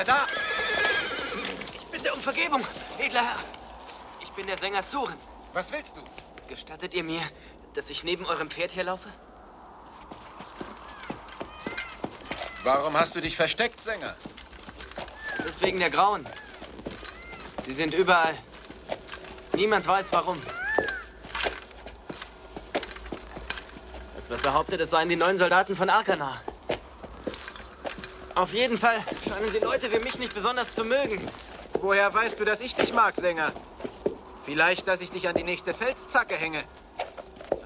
wer da? Ich bitte um Vergebung, edler Herr. Ich bin der Sänger Suren. Was willst du? Gestattet ihr mir, dass ich neben eurem Pferd herlaufe? Warum hast du dich versteckt, Sänger? Es ist wegen der Grauen. Sie sind überall. Niemand weiß, warum. Es wird behauptet, es seien die neuen Soldaten von Arkana. Auf jeden Fall scheinen die Leute wie mich nicht besonders zu mögen. Woher weißt du, dass ich dich mag, Sänger? Vielleicht, dass ich dich an die nächste Felszacke hänge.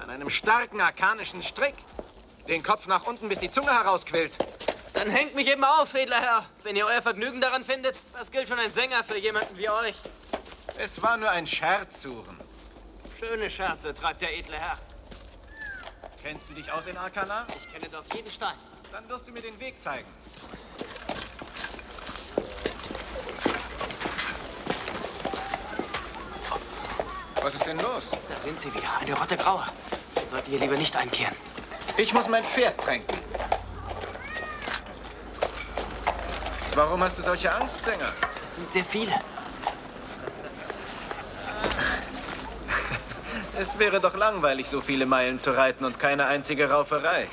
An einem starken, arkanischen Strick. Den Kopf nach unten, bis die Zunge herausquillt. Dann hängt mich eben auf, edler Herr. Wenn ihr euer Vergnügen daran findet, was gilt schon ein Sänger für jemanden wie euch? Es war nur ein Scherz, Suren. Schöne Scherze treibt der edle Herr. Kennst du dich aus in Arkana? Ich kenne dort jeden Stein. Dann wirst du mir den Weg zeigen. Was ist denn los? Da sind sie wieder, eine Rotte Graue. Sollten wir lieber nicht einkehren. Ich muss mein Pferd tränken. Warum hast du solche Angst, Sänger? Es sind sehr viele. Es wäre doch langweilig, so viele Meilen zu reiten und keine einzige Rauferei.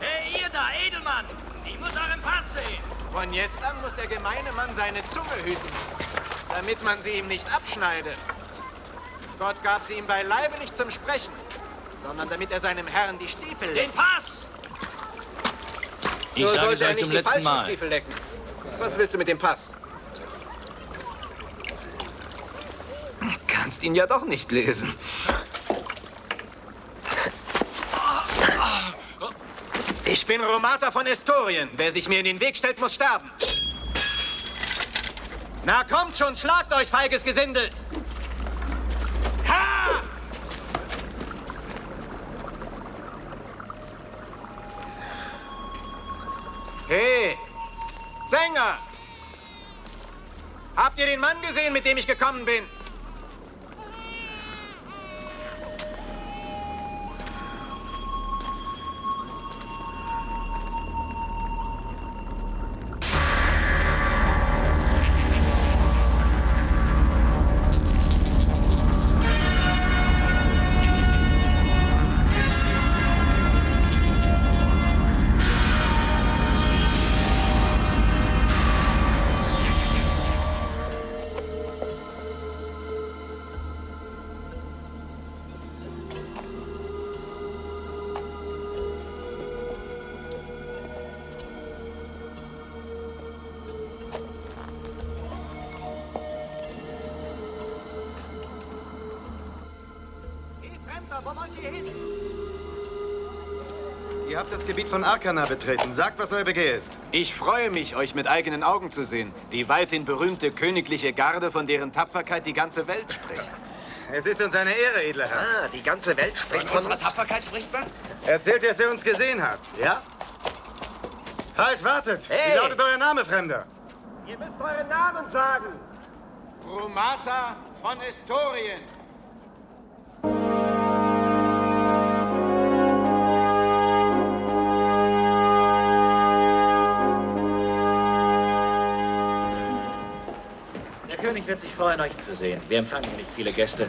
Hey, ihr da, Edelmann! Ich muss euren Pass sehen! Von jetzt an muss der gemeine Mann seine Zunge hüten, damit man sie ihm nicht abschneidet. Gott gab sie ihm beileibe nicht zum Sprechen, sondern damit er seinem Herrn die Stiefel Den leckt. Pass! Ich sage es euch zum letzten Mal. Stiefel lecken. Was willst du mit dem Pass? Kannst ihn ja doch nicht lesen. Ich bin Romata von Estorien. Wer sich mir in den Weg stellt, muss sterben. Na kommt schon, schlagt euch, feiges Gesindel! Ha! Hey, Sänger! Habt ihr den Mann gesehen, mit dem ich gekommen bin? Ihr habt das Gebiet von Arkana betreten. Sagt, was euer Begehr ist. Ich freue mich, euch mit eigenen Augen zu sehen. Die weithin berühmte königliche Garde, von deren Tapferkeit die ganze Welt spricht. Es ist uns eine Ehre, edler Herr. Ah, die ganze Welt spricht von unserer uns. Tapferkeit spricht man? Erzählt, dass ihr uns gesehen habt, ja? Halt, wartet! Hey! Wie lautet euer Name, Fremder? Ihr müsst euren Namen sagen. Romata von Estorien. Der König wird sich freuen, euch zu sehen. Wir empfangen nicht viele Gäste.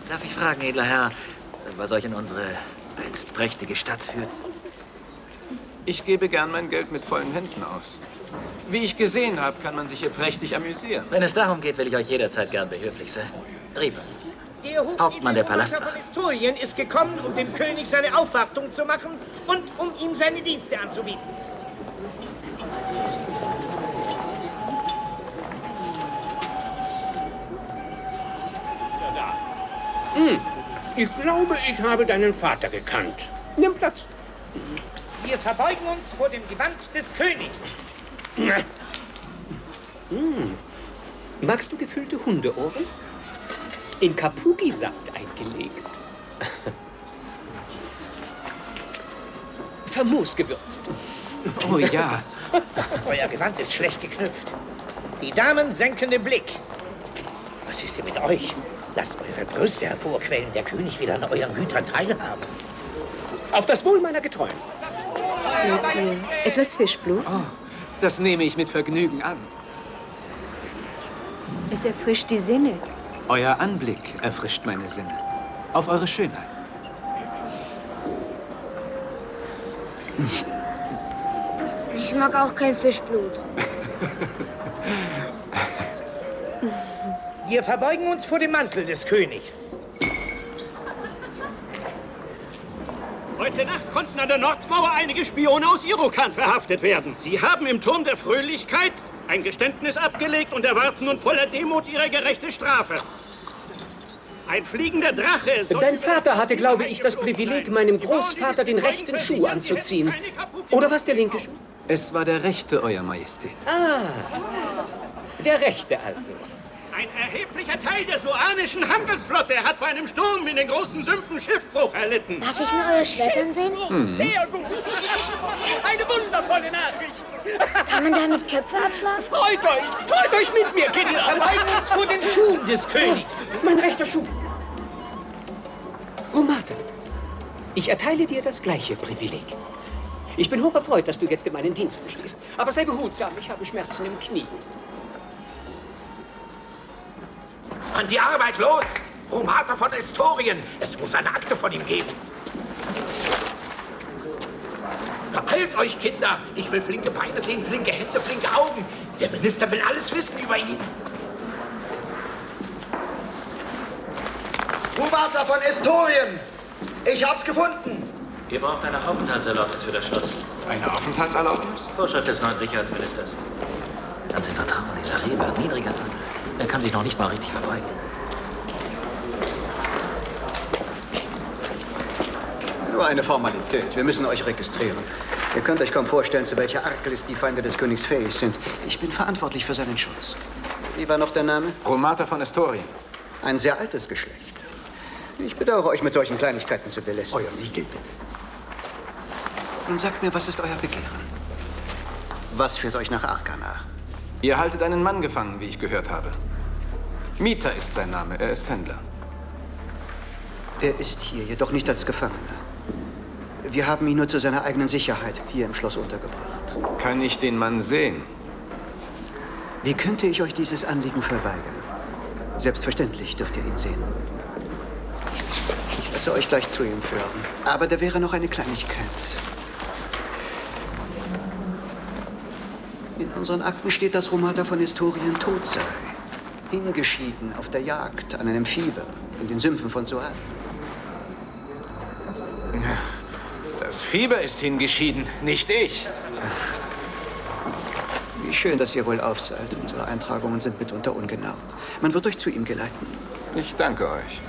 Darf ich fragen, edler Herr, was euch in unsere einst prächtige Stadt führt? Ich gebe gern mein Geld mit vollen Händen aus. Wie ich gesehen habe, kann man sich hier prächtig amüsieren. Wenn es darum geht, will ich euch jederzeit gern behilflich sein. Riebert, Der Hauptmann der Palastwache. von Estorien ist gekommen, um dem König seine Aufwartung zu machen und um ihm seine Dienste anzubieten. Ich glaube, ich habe deinen Vater gekannt. Nimm Platz. Wir verbeugen uns vor dem Gewand des Königs. Magst du gefüllte Hundeohren? In Kapugi-Saft eingelegt. Famos gewürzt. Oh ja. Euer Gewand ist schlecht geknüpft. Die Damen senken den Blick. Was ist denn mit euch? Lasst eure Brüste hervorquellen, der König will an euren Gütern teilhaben. Auf das Wohl meiner Getreuen. Seht ihr etwas Fischblut? Oh, das nehme ich mit Vergnügen an. Es erfrischt die Sinne. Euer Anblick erfrischt meine Sinne. Auf eure Schönheit. Ich mag auch kein Fischblut. Wir verbeugen uns vor dem Mantel des Königs. Heute Nacht konnten an der Nordmauer einige Spione aus Irokan verhaftet werden. Sie haben im Turm der Fröhlichkeit ein Geständnis abgelegt und erwarten nun voller Demut ihre gerechte Strafe. Ein fliegender Drache soll... Dein Vater hatte, glaube ich, das Privileg, meinem Großvater den rechten Schuh anzuziehen. Oder was der linke Schuh? Es war der rechte, Euer Majestät. Ah, der rechte also. Ein erheblicher Teil der soanischen Handelsflotte hat bei einem Sturm in den großen Sümpfen Schiffbruch erlitten. Darf ich mir euer Schwert ansehen? Sehr gut. Eine wundervolle Nachricht. Kann man damit Köpfe abschlagen? Freut euch mit mir, Kinder. Wir verbeugen uns vor den Schuhen des Königs. Mein rechter Schuh. Romate, ich erteile dir das gleiche Privileg. Ich bin hoch erfreut, dass du jetzt in meinen Diensten stehst. Aber sei behutsam, ich habe Schmerzen im Knie. An die Arbeit, los! Romata von Estorien. Es muss eine Akte von ihm geben. Beeilt euch, Kinder. Ich will flinke Beine sehen, flinke Hände, flinke Augen. Der Minister will alles wissen über ihn. Romata von Estorien! Ich hab's gefunden! Ihr braucht eine Aufenthaltserlaubnis für das Schloss. Eine Aufenthaltserlaubnis? Vorschrift des neuen Sicherheitsministers. Ganz im Vertrauen dieser Rehberg, niedriger Adel. Er kann sich noch nicht mal richtig verbeugen. Nur eine Formalität. Wir müssen euch registrieren. Ihr könnt euch kaum vorstellen, zu welcher Arglist die Feinde des Königs fähig sind. Ich bin verantwortlich für seinen Schutz. Wie war noch der Name? Romata von Estorien. Ein sehr altes Geschlecht. Ich bedauere, euch mit solchen Kleinigkeiten zu belästigen. Euer Siegel, bitte. Nun sagt mir, was ist euer Begehren? Was führt euch nach Arkana? Ihr haltet einen Mann gefangen, wie ich gehört habe. Mita ist sein Name. Er ist Händler. Er ist hier, jedoch nicht als Gefangener. Wir haben ihn nur zu seiner eigenen Sicherheit hier im Schloss untergebracht. Kann ich den Mann sehen? Wie könnte ich euch dieses Anliegen verweigern? Selbstverständlich dürft ihr ihn sehen. Ich lasse euch gleich zu ihm führen. Aber da wäre noch eine Kleinigkeit. In unseren Akten steht, dass Romata von Estorien tot sei. Hingeschieden auf der Jagd an einem Fieber in den Sümpfen von Soal. Das Fieber ist hingeschieden, nicht ich. Wie schön, dass ihr wohl auf seid. Unsere Eintragungen sind mitunter ungenau. Man wird euch zu ihm geleiten. Ich danke euch.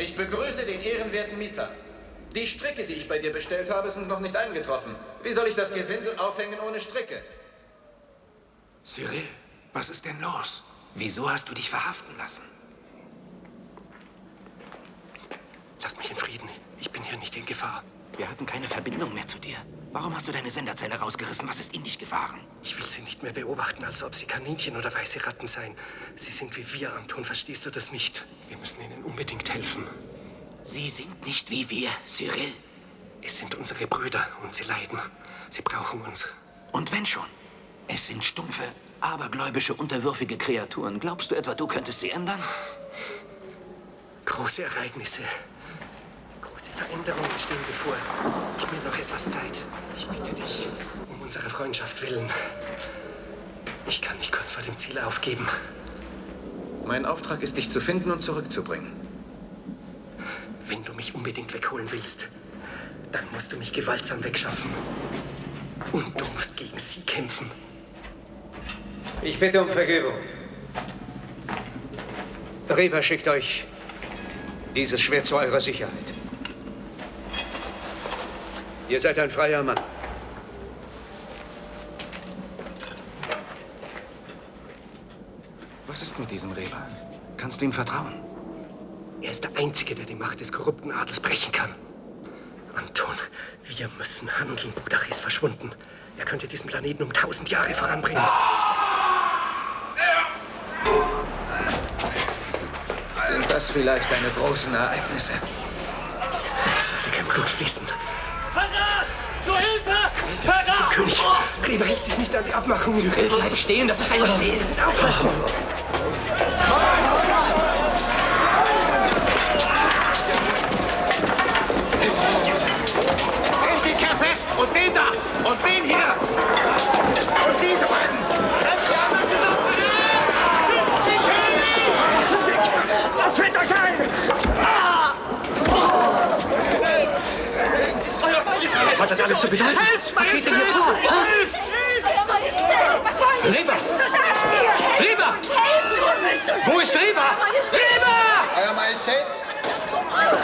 Ich begrüße den ehrenwerten Mieter. Die Stricke, die ich bei dir bestellt habe, sind noch nicht eingetroffen. Wie soll ich das Gesindel aufhängen ohne Stricke? Cyril, was ist denn los? Wieso hast du dich verhaften lassen? Lass mich in Frieden. Ich bin hier nicht in Gefahr. Wir hatten keine Verbindung mehr zu dir. Warum hast du deine Senderzelle rausgerissen? Was ist in dich gefahren? Ich will sie nicht mehr beobachten, als ob sie Kaninchen oder weiße Ratten seien. Sie sind wie wir, Anton. Verstehst du das nicht? Wir müssen ihnen unbedingt helfen. Sie sind nicht wie wir, Cyril. Es sind unsere Brüder und sie leiden. Sie brauchen uns. Und wenn schon? Es sind stumpfe, abergläubische, unterwürfige Kreaturen. Glaubst du etwa, du könntest sie ändern? Große Ereignisse. Große Veränderungen stehen bevor. Gib mir noch etwas Zeit. Ich bitte dich, um unserer Freundschaft willen. Ich kann nicht kurz vor dem Ziel aufgeben. Mein Auftrag ist, dich zu finden und zurückzubringen. Wenn du mich unbedingt wegholen willst, dann musst du mich gewaltsam wegschaffen. Und du musst gegen sie kämpfen. Ich bitte um Vergebung. Reba schickt euch dieses Schwert zu eurer Sicherheit. Ihr seid ein freier Mann. ist mit diesem Reber? Kannst du ihm vertrauen? Er ist der Einzige, der die Macht des korrupten Adels brechen kann. Anton, wir müssen handeln. Budach ist verschwunden. Er könnte diesen Planeten um 1000 Jahre voranbringen. Sind das vielleicht deine großen Ereignisse? Es sollte kein Blut fließen. Verrat! Zur Hilfe! Zum König. Reber hält sich nicht an die Abmachungen. Bleib stehen, das ist ein Befehl. Wir sind aufhalten. Nehmt den Kerl fest und den da und den hier und diese beiden. Greift die anderen zusammen. Schützt den König! Was fällt euch ein? Was hat das alles zu bedeuten? Helft, Was geht denn hier vor? Helft! Euer Majestät! Was wollen Sie? Reber! So sagen wir! Reber! Helfen! Wo ist Reber? Reber! Euer Majestät?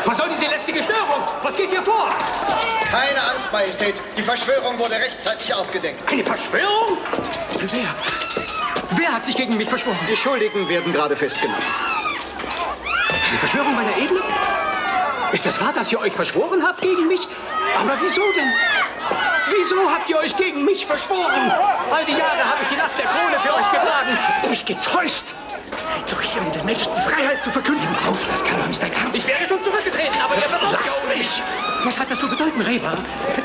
Was soll diese lästige Störung? Was geht hier vor? Keine Angst, Majestät. Die Verschwörung wurde rechtzeitig aufgedeckt. Eine Verschwörung? Wer? Wer hat sich gegen mich verschworen? Die Schuldigen werden gerade festgenommen. Die Verschwörung meiner Ebene? Ist das wahr, dass ihr euch verschworen habt gegen mich? Aber wieso denn? Wieso habt ihr euch gegen mich verschworen? All die Jahre habe ich die Last der Krone für euch getragen. Mich getäuscht. Seid doch hier, um den Menschen die Freiheit zu verkünden. Auf, das kann doch nicht dein Ernst. Ich wäre schon zurückgetreten, aber ihr vertraut Lass mich! Was hat das zu bedeuten, Reber?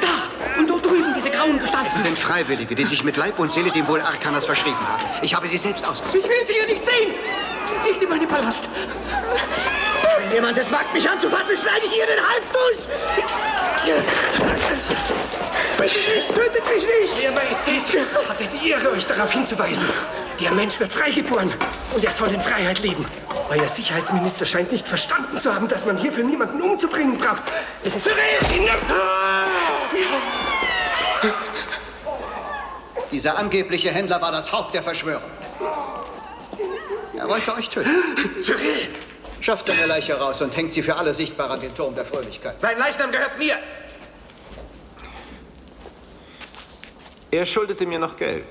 Da und dort drüben, diese grauen Gestalten. Es sind Freiwillige, die sich mit Leib und Seele dem Wohl Arkanas verschrieben haben. Ich habe sie selbst ausgesucht. Ich will sie hier nicht sehen. Nicht in meinen Palast. Wenn jemand es wagt, mich anzufassen, schneide ich ihr den Hals durch! Bitte nicht, tötet mich nicht! Ihr Majestät hatte die Ehre, euch darauf hinzuweisen. Der Mensch wird freigeboren und er soll in Freiheit leben. Euer Sicherheitsminister scheint nicht verstanden zu haben, dass man hierfür niemanden umzubringen braucht. Es ist... Dieser angebliche Händler war das Haupt der Verschwörung. Er wollte euch töten. Cyril! Schafft seine Leiche raus und hängt sie für alle sichtbar an den Turm der Fröhlichkeit. Sein Leichnam gehört mir. Er schuldete mir noch Geld.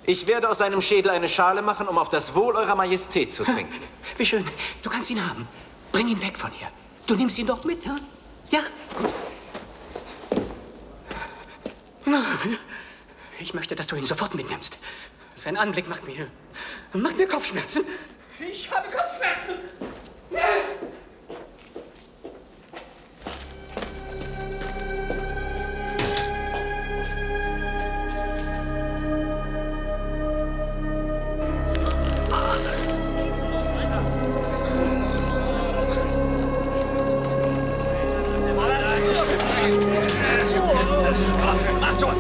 Ich werde aus seinem Schädel eine Schale machen, um auf das Wohl eurer Majestät zu trinken. Wie schön. Du kannst ihn haben. Bring ihn weg von hier. Du nimmst ihn doch mit, ja? Ja, gut. Ich möchte, dass du ihn sofort mitnimmst. Sein Anblick macht mir Kopfschmerzen. Ich habe Kopfschmerzen. Mach schon!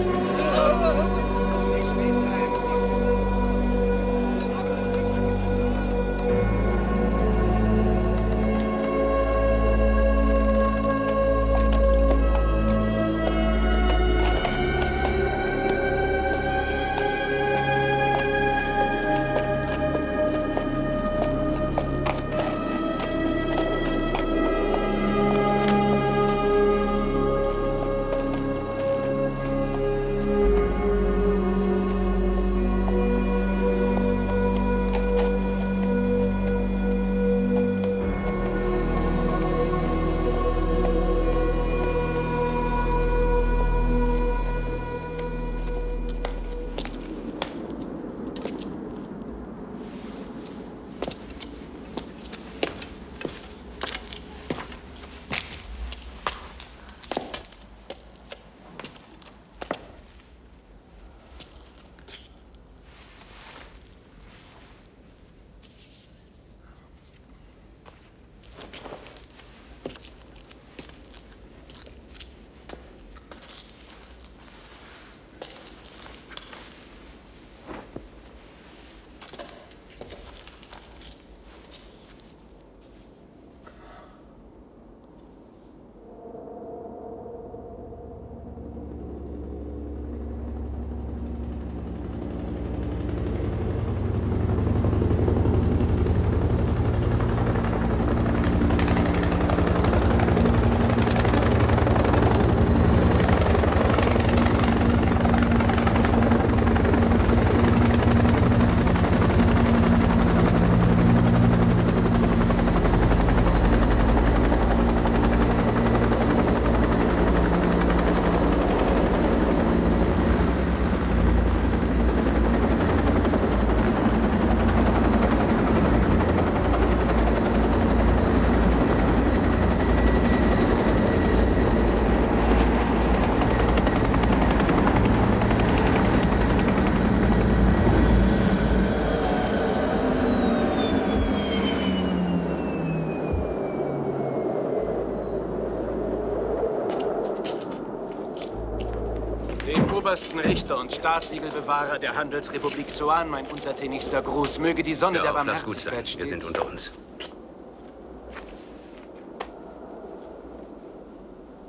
obersten Richter und Staatssiegelbewahrer der Handelsrepublik Suan, mein untertänigster Gruß. Möge die Sonne der Lass gut sein. Barmherzigkeit Wir sind stets... unter uns.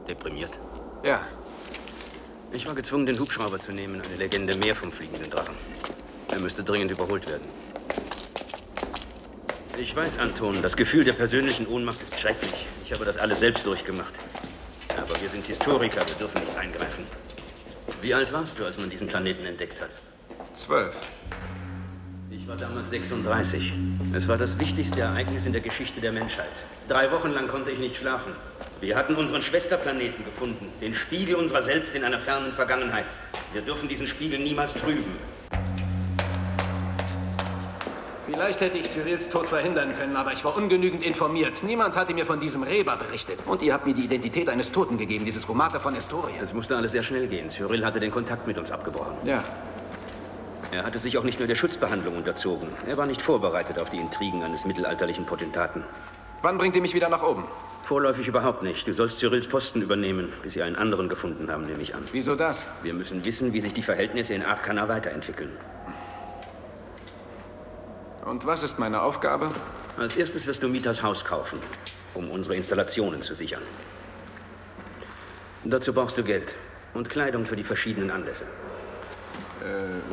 Deprimiert? Ja. Ich war gezwungen, den Hubschrauber zu nehmen. Eine Legende mehr vom fliegenden Drachen. Er müsste dringend überholt werden. Ich weiß, Anton, das Gefühl der persönlichen Ohnmacht ist schrecklich. Ich habe das alles selbst durchgemacht. Aber wir sind Historiker, wir dürfen nicht eingreifen. Wie alt warst du, als man diesen Planeten entdeckt hat? 12. Ich war damals 36. Es war das wichtigste Ereignis in der Geschichte der Menschheit. 3 Wochen lang konnte ich nicht schlafen. Wir hatten unseren Schwesterplaneten gefunden, den Spiegel unserer selbst in einer fernen Vergangenheit. Wir dürfen diesen Spiegel niemals trüben. Vielleicht hätte ich Cyrils Tod verhindern können, aber ich war ungenügend informiert. Niemand hatte mir von diesem Reber berichtet. Und ihr habt mir die Identität eines Toten gegeben, dieses Romata von Estorien. Es musste alles sehr schnell gehen. Cyril hatte den Kontakt mit uns abgebrochen. Ja. Er hatte sich auch nicht nur der Schutzbehandlung unterzogen. Er war nicht vorbereitet auf die Intrigen eines mittelalterlichen Potentaten. Wann bringt ihr mich wieder nach oben? Vorläufig überhaupt nicht. Du sollst Cyrils Posten übernehmen, bis sie einen anderen gefunden haben, nehme ich an. Wieso das? Wir müssen wissen, wie sich die Verhältnisse in Arkana weiterentwickeln. Und was ist meine Aufgabe? Als erstes wirst du Mitas Haus kaufen, um unsere Installationen zu sichern. Dazu brauchst du Geld und Kleidung für die verschiedenen Anlässe.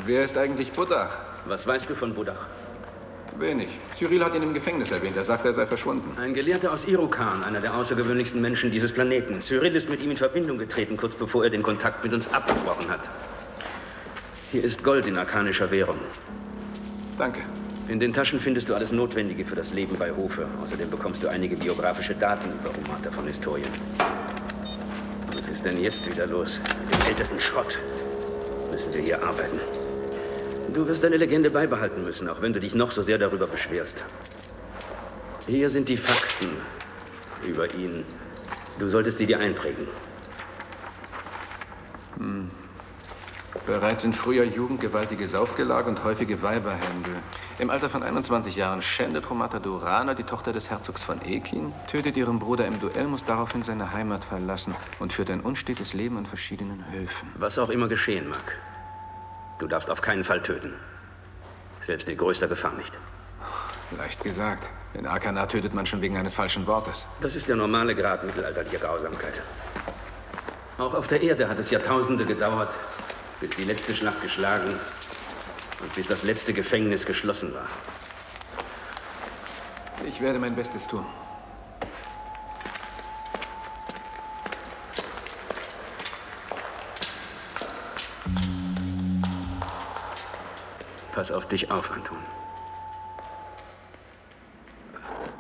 Wer ist eigentlich Budach? Was weißt du von Budach? Wenig. Cyril hat ihn im Gefängnis erwähnt. Er sagt, er sei verschwunden. Ein Gelehrter aus Irokan, einer der außergewöhnlichsten Menschen dieses Planeten. Cyril ist mit ihm in Verbindung getreten, kurz bevor er den Kontakt mit uns abgebrochen hat. Hier ist Gold in arkanischer Währung. Danke. In den Taschen findest du alles Notwendige für das Leben bei Hofe. Außerdem bekommst du einige biografische Daten über Romata von Estorien. Was ist denn jetzt wieder los? Mit dem ältesten Schrott müssen wir hier arbeiten. Du wirst deine Legende beibehalten müssen, auch wenn du dich noch so sehr darüber beschwerst. Hier sind die Fakten über ihn. Du solltest sie dir einprägen. Bereits in früher Jugend gewaltige Saufgelage und häufige Weiberhändel. Im Alter von 21 Jahren schändet Romata Durana die Tochter des Herzogs von Ekin, tötet ihren Bruder im Duell, muss daraufhin seine Heimat verlassen und führt ein unstetes Leben an verschiedenen Höfen. Was auch immer geschehen mag, du darfst auf keinen Fall töten. Selbst in größter Gefahr nicht. Leicht gesagt. In Arkana tötet man schon wegen eines falschen Wortes. Das ist der normale Grad mittelalterlicher Grausamkeit. Auch auf der Erde hat es Jahrtausende gedauert, bis die letzte Schlacht geschlagen und bis das letzte Gefängnis geschlossen war. Ich werde mein Bestes tun. Pass auf dich auf, Anton.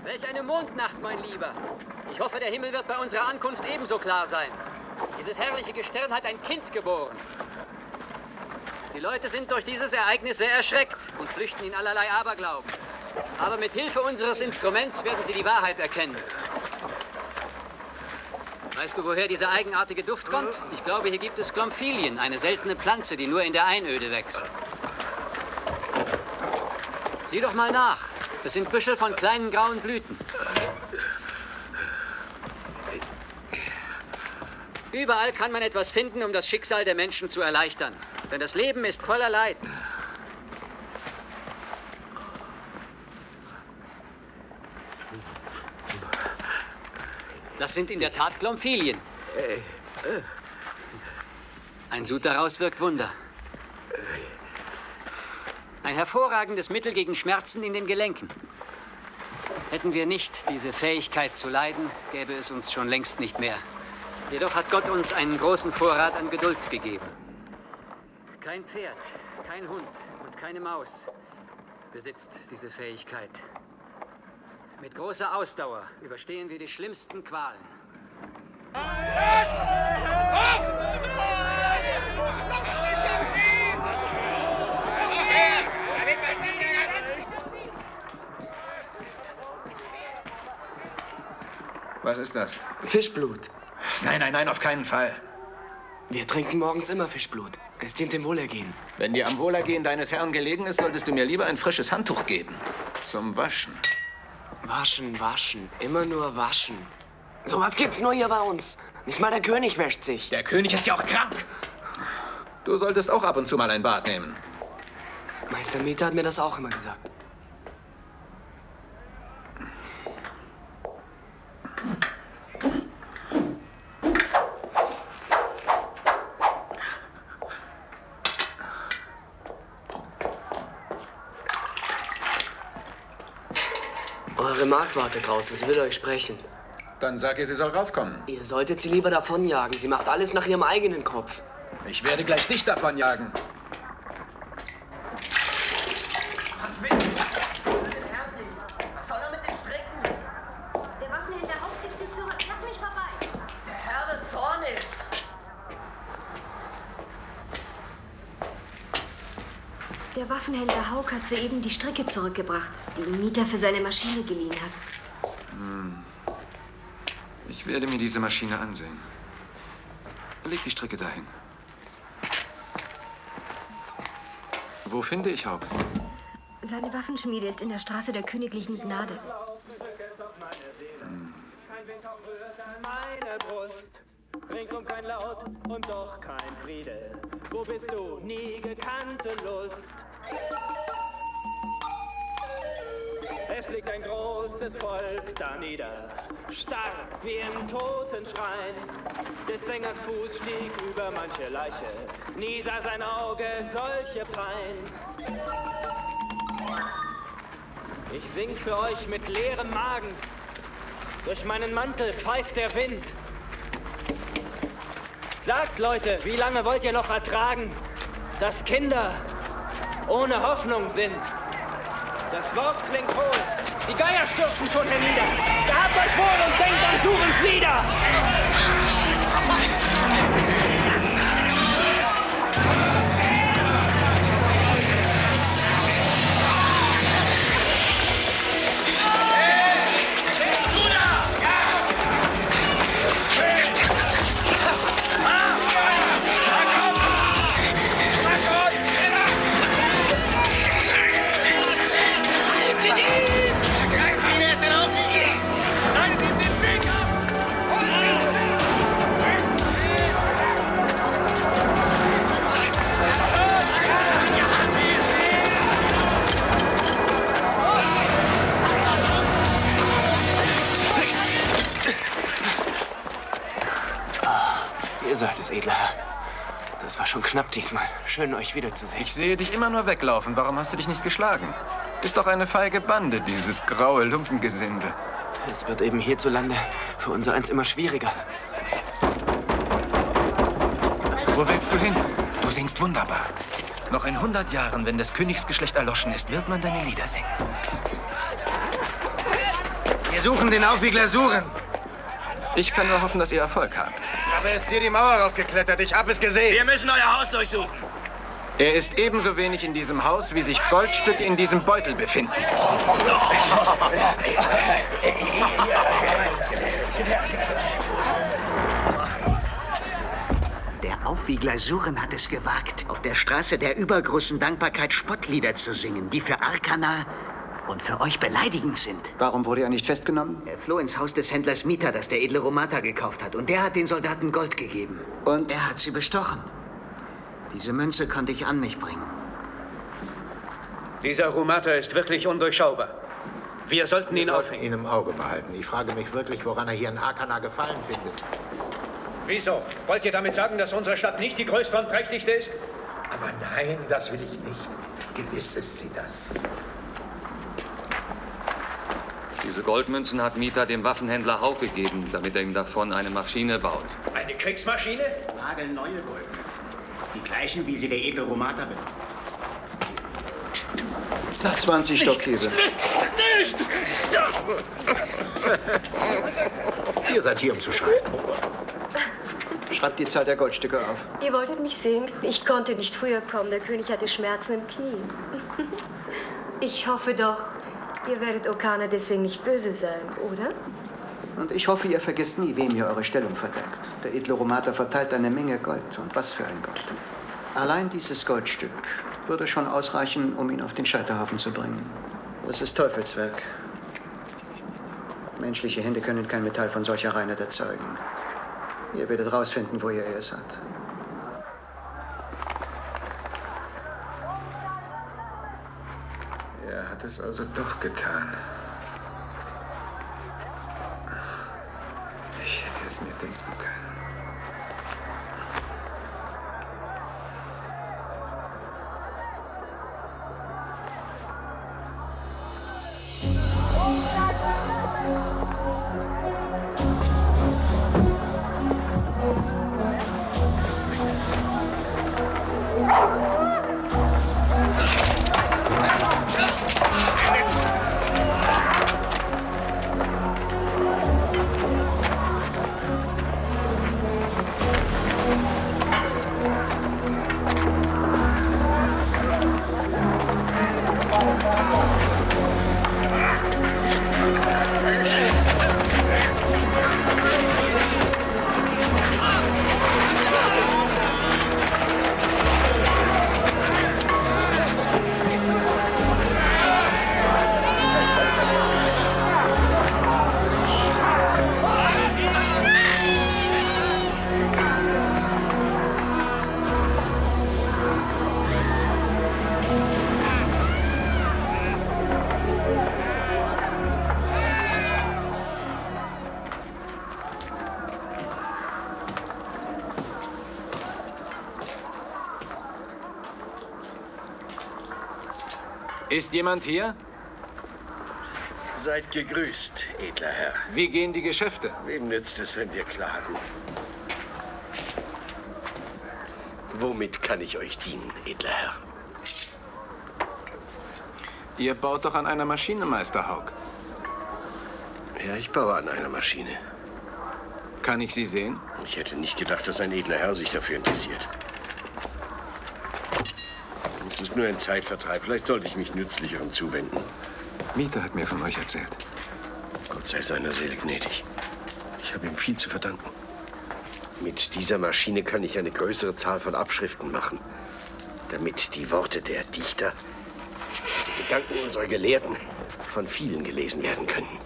Welch eine Mondnacht, mein Lieber. Ich hoffe, der Himmel wird bei unserer Ankunft ebenso klar sein. Dieses herrliche Gestirn hat ein Kind geboren. Die Leute sind durch dieses Ereignis sehr erschreckt und flüchten in allerlei Aberglauben. Aber mit Hilfe unseres Instruments werden sie die Wahrheit erkennen. Weißt du, woher dieser eigenartige Duft kommt? Ich glaube, hier gibt es Glomphilien, eine seltene Pflanze, die nur in der Einöde wächst. Sieh doch mal nach. Es sind Büschel von kleinen grauen Blüten. Überall kann man etwas finden, um das Schicksal der Menschen zu erleichtern. Denn das Leben ist voller Leid. Das sind in der Tat Glomphilien. Ein Sud daraus wirkt Wunder. Ein hervorragendes Mittel gegen Schmerzen in den Gelenken. Hätten wir nicht diese Fähigkeit zu leiden, gäbe es uns schon längst nicht mehr. Jedoch hat Gott uns einen großen Vorrat an Geduld gegeben. Kein Pferd, kein Hund und keine Maus besitzt diese Fähigkeit. Mit großer Ausdauer überstehen wir die schlimmsten Qualen. Was ist das? Fischblut. Nein, nein, nein, auf keinen Fall. Wir trinken morgens immer Fischblut. Es dient dem Wohlergehen. Wenn dir am Wohlergehen deines Herrn gelegen ist, solltest du mir lieber ein frisches Handtuch geben. Zum Waschen. Waschen, waschen. Immer nur waschen. Sowas gibt's nur hier bei uns. Nicht mal der König wäscht sich. Der König ist ja auch krank. Du solltest auch ab und zu mal ein Bad nehmen. Meister Mieter hat mir das auch immer gesagt. Eure Magd wartet draußen, sie will euch sprechen. Dann sag ihr, sie soll raufkommen. Ihr solltet sie lieber davonjagen. Sie macht alles nach ihrem eigenen Kopf. Ich werde gleich dich davonjagen. Was will ich? Was soll er mit den Stricken? Der Waffenhändler Haug zieht sie zurück. Lass mich vorbei. Der Herr wird zornig. Der Waffenhändler Haug hat soeben die Stricke zurückgebracht, die ihm Mieter für seine Maschine geliehen hat. Ich werde mir diese Maschine ansehen. Leg die Stricke dahin. Wo finde ich Haug? Seine Waffenschmiede ist in der Straße der Königlichen Gnade. Meine Brust, ringsum kein Laut und doch kein Friede. Wo bist du? Nie gekannte Lust. Es liegt ein großes Volk da nieder, starr wie im Totenschrein. Des Sängers Fuß stieg über manche Leiche, nie sah sein Auge solche Pein. Ich sing für euch mit leerem Magen, durch meinen Mantel pfeift der Wind. Sagt, Leute, wie lange wollt ihr noch ertragen, dass Kinder ohne Hoffnung sind? Das Wort klingt hohl, die Geier stürzen schon hernieder. Gehabt euch wohl und denkt an Surens Lieder! Ihr seid es, edler Herr. Das war schon knapp diesmal. Schön, euch wiederzusehen. Ich sehe dich immer nur weglaufen. Warum hast du dich nicht geschlagen? Ist doch eine feige Bande, dieses graue Lumpengesinde. Es wird eben hierzulande für unsereins immer schwieriger. Wo willst du hin? Du singst wunderbar. Noch in 100 Jahren, wenn das Königsgeschlecht erloschen ist, wird man deine Lieder singen. Wir suchen den Aufwiegler Suren. Ich kann nur hoffen, dass ihr Erfolg habt. Aber er ist hier die Mauer raufgeklettert. Ich habe es gesehen. Wir müssen euer Haus durchsuchen. Er ist ebenso wenig in diesem Haus, wie sich Goldstücke in diesem Beutel befinden. Der Aufwiegler Suren hat es gewagt, auf der Straße der übergroßen Dankbarkeit Spottlieder zu singen, die für Arkana und für euch beleidigend sind. Warum wurde er nicht festgenommen? Er floh ins Haus des Händlers Mieter, das der edle Romata gekauft hat. Und der hat den Soldaten Gold gegeben. Und? Er hat sie bestochen. Diese Münze konnte ich an mich bringen. Dieser Romata ist wirklich undurchschaubar. Wir sollten ihn aufhängen. Ihn im Auge behalten. Ich frage mich wirklich, woran er hier in Arkana Gefallen findet. Wieso? Wollt ihr damit sagen, dass unsere Stadt nicht die größte und prächtigste ist? Aber nein, das will ich nicht. Gewiss ist sie das. Diese Goldmünzen hat Mieter dem Waffenhändler Haug gegeben, damit er ihm davon eine Maschine baut. Eine Kriegsmaschine? Nagelneue Goldmünzen. Die gleichen, wie sie der edle Romata benutzt. 20 Stockhiebe. Nicht! Ihr seid hier, um zu schreien. Schreibt die Zahl der Goldstücke auf. Ihr wolltet mich sehen? Ich konnte nicht früher kommen. Der König hatte Schmerzen im Knie. Ich hoffe doch, ihr werdet Okana deswegen nicht böse sein, oder? Und ich hoffe, ihr vergesst nie, wem ihr eure Stellung verdeckt. Der edle Romata verteilt eine Menge Gold. Und was für ein Gold. Allein dieses Goldstück würde schon ausreichen, um ihn auf den Scheiterhaufen zu bringen. Das ist Teufelswerk. Menschliche Hände können kein Metall von solcher Reinheit erzeugen. Ihr werdet rausfinden, wo ihr es hat. hat es also doch getan. Ich hätte es mir denken können. Ist jemand hier? Seid gegrüßt, edler Herr. Wie gehen die Geschäfte? Wem nützt es, wenn wir klagen? Womit kann ich euch dienen, edler Herr? Ihr baut doch an einer Maschine, Meister Hawk. Ja, ich baue an einer Maschine. Kann ich sie sehen? Ich hätte nicht gedacht, dass ein edler Herr sich dafür interessiert. Es ist nur ein Zeitvertreib. Vielleicht sollte ich mich nützlicherem zuwenden. Mieter hat mir von euch erzählt. Gott sei seiner Seele gnädig. Ich habe ihm viel zu verdanken. Mit dieser Maschine kann ich eine größere Zahl von Abschriften machen, damit die Worte der Dichter, die Gedanken unserer Gelehrten von vielen gelesen werden können.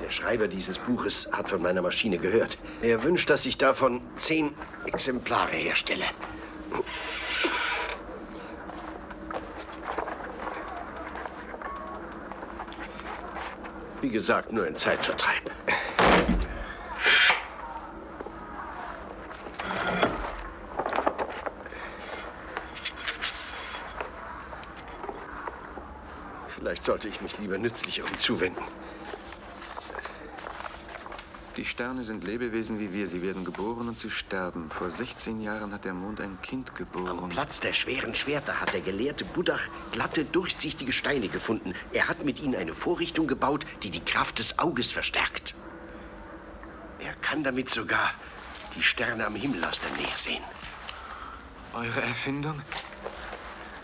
Der Schreiber dieses Buches hat von meiner Maschine gehört. Er wünscht, dass ich davon 10 Exemplare herstelle. Wie gesagt, nur ein Zeitvertreib. Vielleicht sollte ich mich lieber nützlicherem zuwenden. Die Sterne sind Lebewesen wie wir. Sie werden geboren und sie sterben. Vor 16 Jahren hat der Mond ein Kind geboren. Am Platz der schweren Schwerter hat der gelehrte Buddha glatte, durchsichtige Steine gefunden. Er hat mit ihnen eine Vorrichtung gebaut, die die Kraft des Auges verstärkt. Er kann damit sogar die Sterne am Himmel aus der Nähe sehen. Eure Erfindung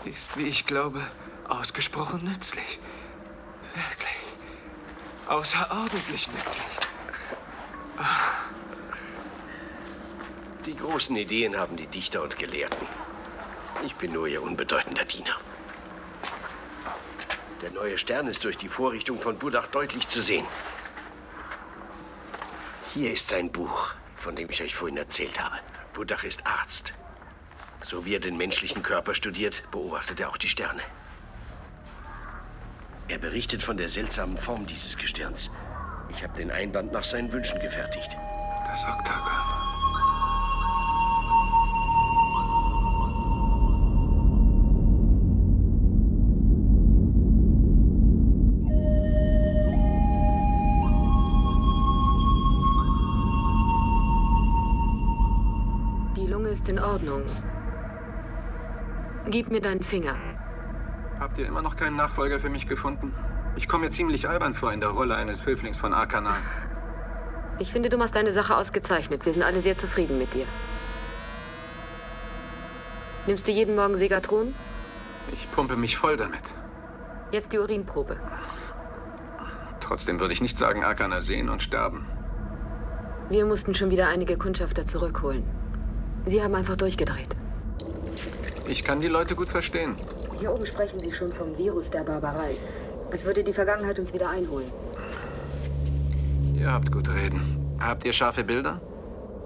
ist, wie ich glaube, ausgesprochen nützlich. Wirklich. Außerordentlich nützlich. Die großen Ideen haben die Dichter und Gelehrten. Ich bin nur ihr unbedeutender Diener. Der neue Stern ist durch die Vorrichtung von Buddha deutlich zu sehen. Hier ist sein Buch, von dem ich euch vorhin erzählt habe. Buddha ist Arzt. So wie er den menschlichen Körper studiert, beobachtet er auch die Sterne. Er berichtet von der seltsamen Form dieses Gestirns. Ich habe den Einband nach seinen Wünschen gefertigt. Das Oktagon. Die Lunge ist in Ordnung. Gib mir deinen Finger. Habt ihr immer noch keinen Nachfolger für mich gefunden? Ich komme mir ziemlich albern vor in der Rolle eines Höflings von Arkana. Ich finde, du machst deine Sache ausgezeichnet. Wir sind alle sehr zufrieden mit dir. Nimmst du jeden Morgen Segatron? Ich pumpe mich voll damit. Jetzt die Urinprobe. Trotzdem würde ich nicht sagen, Arkana sehen und sterben. Wir mussten schon wieder einige Kundschafter zurückholen. Sie haben einfach durchgedreht. Ich kann die Leute gut verstehen. Hier oben sprechen sie schon vom Virus der Barbarei. Als würde die Vergangenheit uns wieder einholen. Ihr habt gut reden. Habt ihr scharfe Bilder?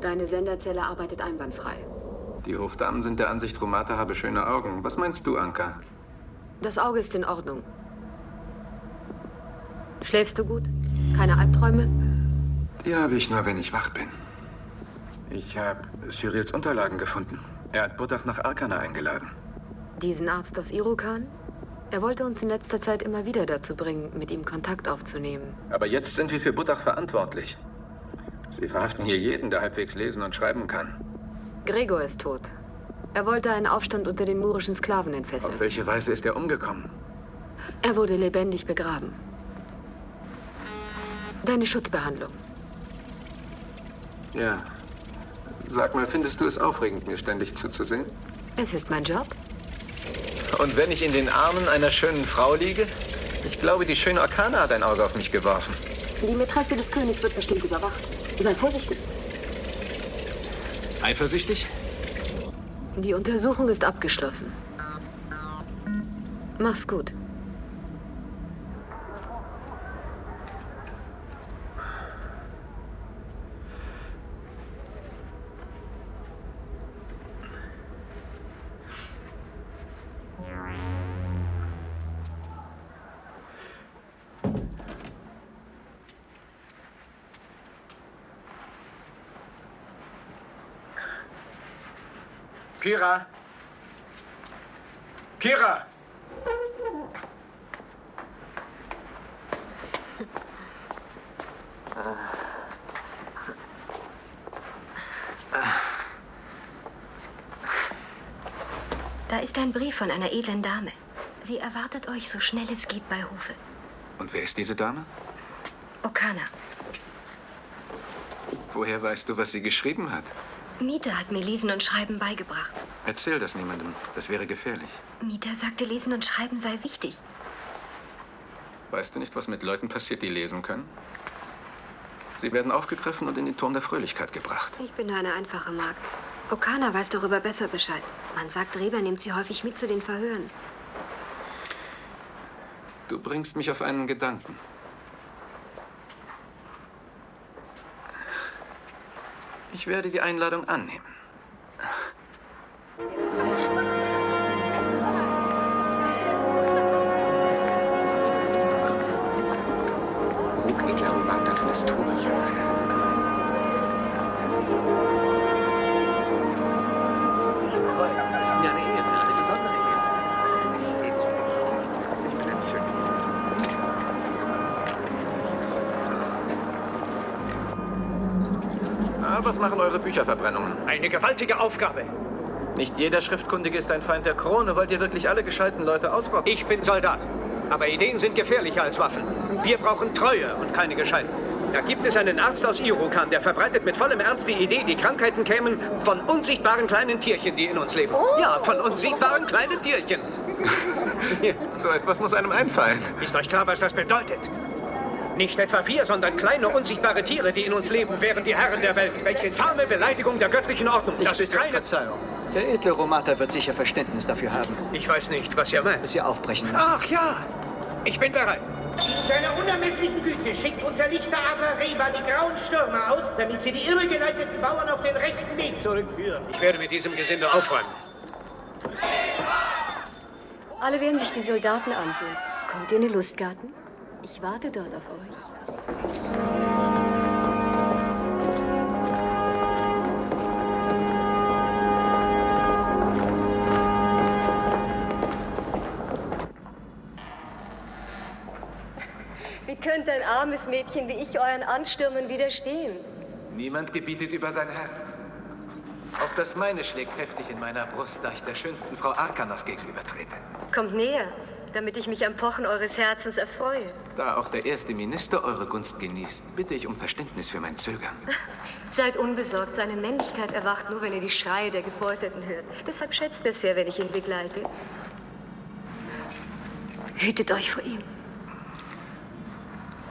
Deine Senderzelle arbeitet einwandfrei. Die Hofdamen sind der Ansicht, Romata habe schöne Augen. Was meinst du, Anka? Das Auge ist in Ordnung. Schläfst du gut? Keine Albträume? Die habe ich nur, wenn ich wach bin. Ich habe Cyrils Unterlagen gefunden. Er hat Buddach nach Arkana eingeladen. Diesen Arzt aus Irokan? Er wollte uns in letzter Zeit immer wieder dazu bringen, mit ihm Kontakt aufzunehmen. Aber jetzt sind wir für Buddach verantwortlich. Sie verhaften hier jeden, der halbwegs lesen und schreiben kann. Gregor ist tot. Er wollte einen Aufstand unter den murischen Sklaven entfesseln. Auf welche Weise ist er umgekommen? Er wurde lebendig begraben. Deine Schutzbehandlung. Ja. Sag mal, findest du es aufregend, mir ständig zuzusehen? Es ist mein Job. Und wenn ich in den Armen einer schönen Frau liege? Ich glaube, die schöne Arkana hat ein Auge auf mich geworfen. Die Mätresse des Königs wird bestimmt überwacht. Sei vorsichtig. Eifersüchtig? Die Untersuchung ist abgeschlossen. Mach's gut. Kira! Kira! Da ist ein Brief von einer edlen Dame. Sie erwartet euch so schnell es geht bei Hofe. Und wer ist diese Dame? Okana. Woher weißt du, was sie geschrieben hat? Mita hat mir Lesen und Schreiben beigebracht. Erzähl das niemandem. Das wäre gefährlich. Mita sagte, Lesen und Schreiben sei wichtig. Weißt du nicht, was mit Leuten passiert, die lesen können? Sie werden aufgegriffen und in den Turm der Fröhlichkeit gebracht. Ich bin nur eine einfache Magd. Okana weiß darüber besser Bescheid. Man sagt, Reber nimmt sie häufig mit zu den Verhören. Du bringst mich auf einen Gedanken. Ich werde die Einladung annehmen. Hochedler Romata von Historie. Das ist mir eine Ehre, eine besondere Ehre. Ich bin entzückt. Was machen eure Bücherverbrennungen? Eine gewaltige Aufgabe. Nicht jeder Schriftkundige ist ein Feind der Krone. Wollt ihr wirklich alle gescheiten Leute ausrotten? Ich bin Soldat. Aber Ideen sind gefährlicher als Waffen. Wir brauchen Treue und keine Gescheiten. Da gibt es einen Arzt aus Irokan, der verbreitet mit vollem Ernst die Idee, die Krankheiten kämen von unsichtbaren kleinen Tierchen, die in uns leben. Oh. Ja, von unsichtbaren kleinen Tierchen. So etwas muss einem einfallen. Ist euch klar, was das bedeutet? Nicht etwa wir, sondern kleine, unsichtbare Tiere, die in uns leben, wären die Herren der Welt. Welche infame Beleidigung der göttlichen Ordnung. Das ist keine Verzeihung. Der edle Romata wird sicher Verständnis dafür haben. Ich weiß nicht, was ihr meint. Bis ihr aufbrechen müsst. Ach ja, ich bin bereit. In seiner unermesslichen Güte schickt unser Lichtadler Reber die grauen Stürmer aus, damit sie die irregeleiteten Bauern auf den rechten Weg zurückführen. Ich werde mit diesem Gesinde aufräumen. Alle werden sich die Soldaten ansehen. Kommt ihr in den Lustgarten? Ich warte dort auf euch. Wie könnte ein armes Mädchen wie ich euren Anstürmen widerstehen? Niemand gebietet über sein Herz. Auch das meine schlägt heftig in meiner Brust, da ich der schönsten Frau Arkanas gegenübertrete. Kommt näher, damit ich mich am Pochen eures Herzens erfreue. Da auch der erste Minister eure Gunst genießt, bitte ich um Verständnis für mein Zögern. Seid unbesorgt, seine Männlichkeit erwacht nur, wenn er die Schreie der Gefolterten hört. Deshalb schätzt er sehr, wenn ich ihn begleite. Hütet euch vor ihm.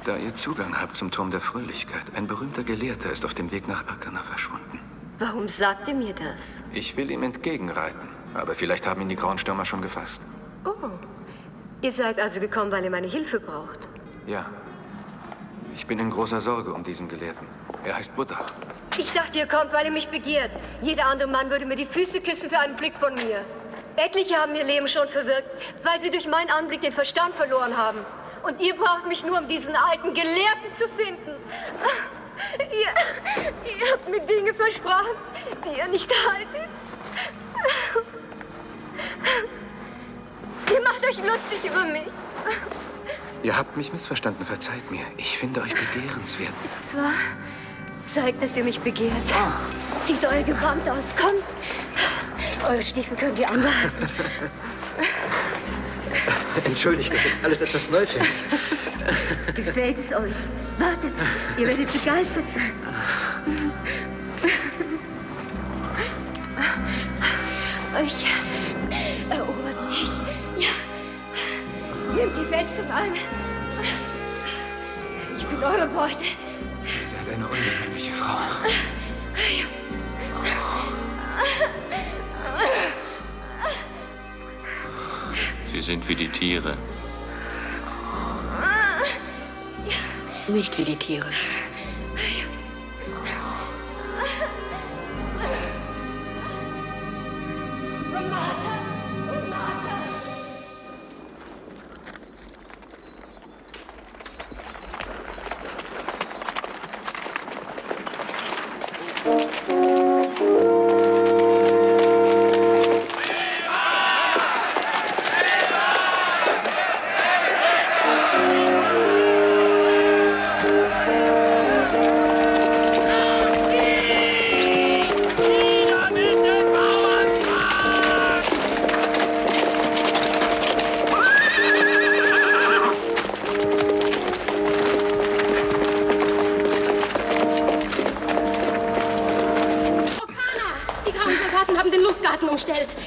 Da ihr Zugang habt zum Turm der Fröhlichkeit, ein berühmter Gelehrter ist auf dem Weg nach Arkana verschwunden. Warum sagt ihr mir das? Ich will ihm entgegenreiten, aber vielleicht haben ihn die grauen Stürmer schon gefasst. Oh, ihr seid also gekommen, weil ihr meine Hilfe braucht. Ja. Ich bin in großer Sorge um diesen Gelehrten. Er heißt Buddach. Ich dachte, ihr kommt, weil ihr mich begehrt. Jeder andere Mann würde mir die Füße küssen für einen Blick von mir. Etliche haben ihr Leben schon verwirkt, weil sie durch meinen Anblick den Verstand verloren haben. Und ihr braucht mich nur, um diesen alten Gelehrten zu finden. Ihr habt mir Dinge versprochen, die ihr nicht haltet. Ihr macht euch lustig über mich. Ihr habt mich missverstanden, verzeiht mir. Ich finde euch begehrenswert. Ist es wahr? Zeigt, dass ihr mich begehrt. Zieht euer Gewand aus, kommt. Eure Stiefel könnt ihr anbehalten. Entschuldigt, das ist alles etwas neu für mich. Gefällt es euch? Wartet, ihr werdet begeistert sein. Euch erobert mich. Ja. Nehmt die Festung ein. Ich bin eure Beute. Ihr seid eine ungewöhnliche Frau. Sie sind wie die Tiere. Nicht wie die Tiere.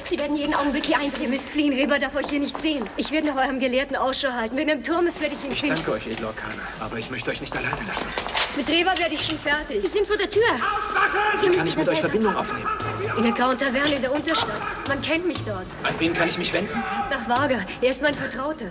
Sie werden jeden Augenblick hier eindringen. Ihr müsst fliehen. Reber darf euch hier nicht sehen. Ich werde nach eurem Gelehrten Ausschau halten. Wenn er im Turm ist, werde ich ihn finden. Ich danke euch, edle Orkana, aber ich möchte euch nicht alleine lassen. Mit Reber werde ich schon fertig. Sie sind vor der Tür. Kann ich mit euch Verbindung aufnehmen? In der Grauen Taverne in der Unterstadt. Man kennt mich dort. An wen kann ich mich wenden? Nach Wager. Er ist mein Vertrauter.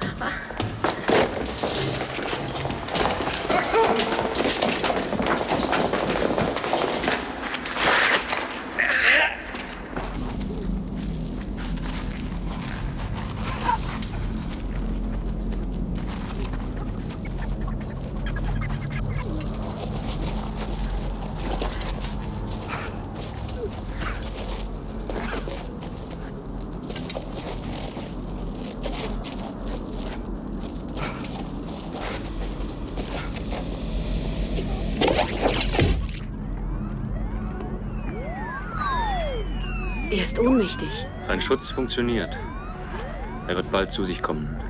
Er ist ohnmächtig. Sein Schutz funktioniert. Er wird bald zu sich kommen.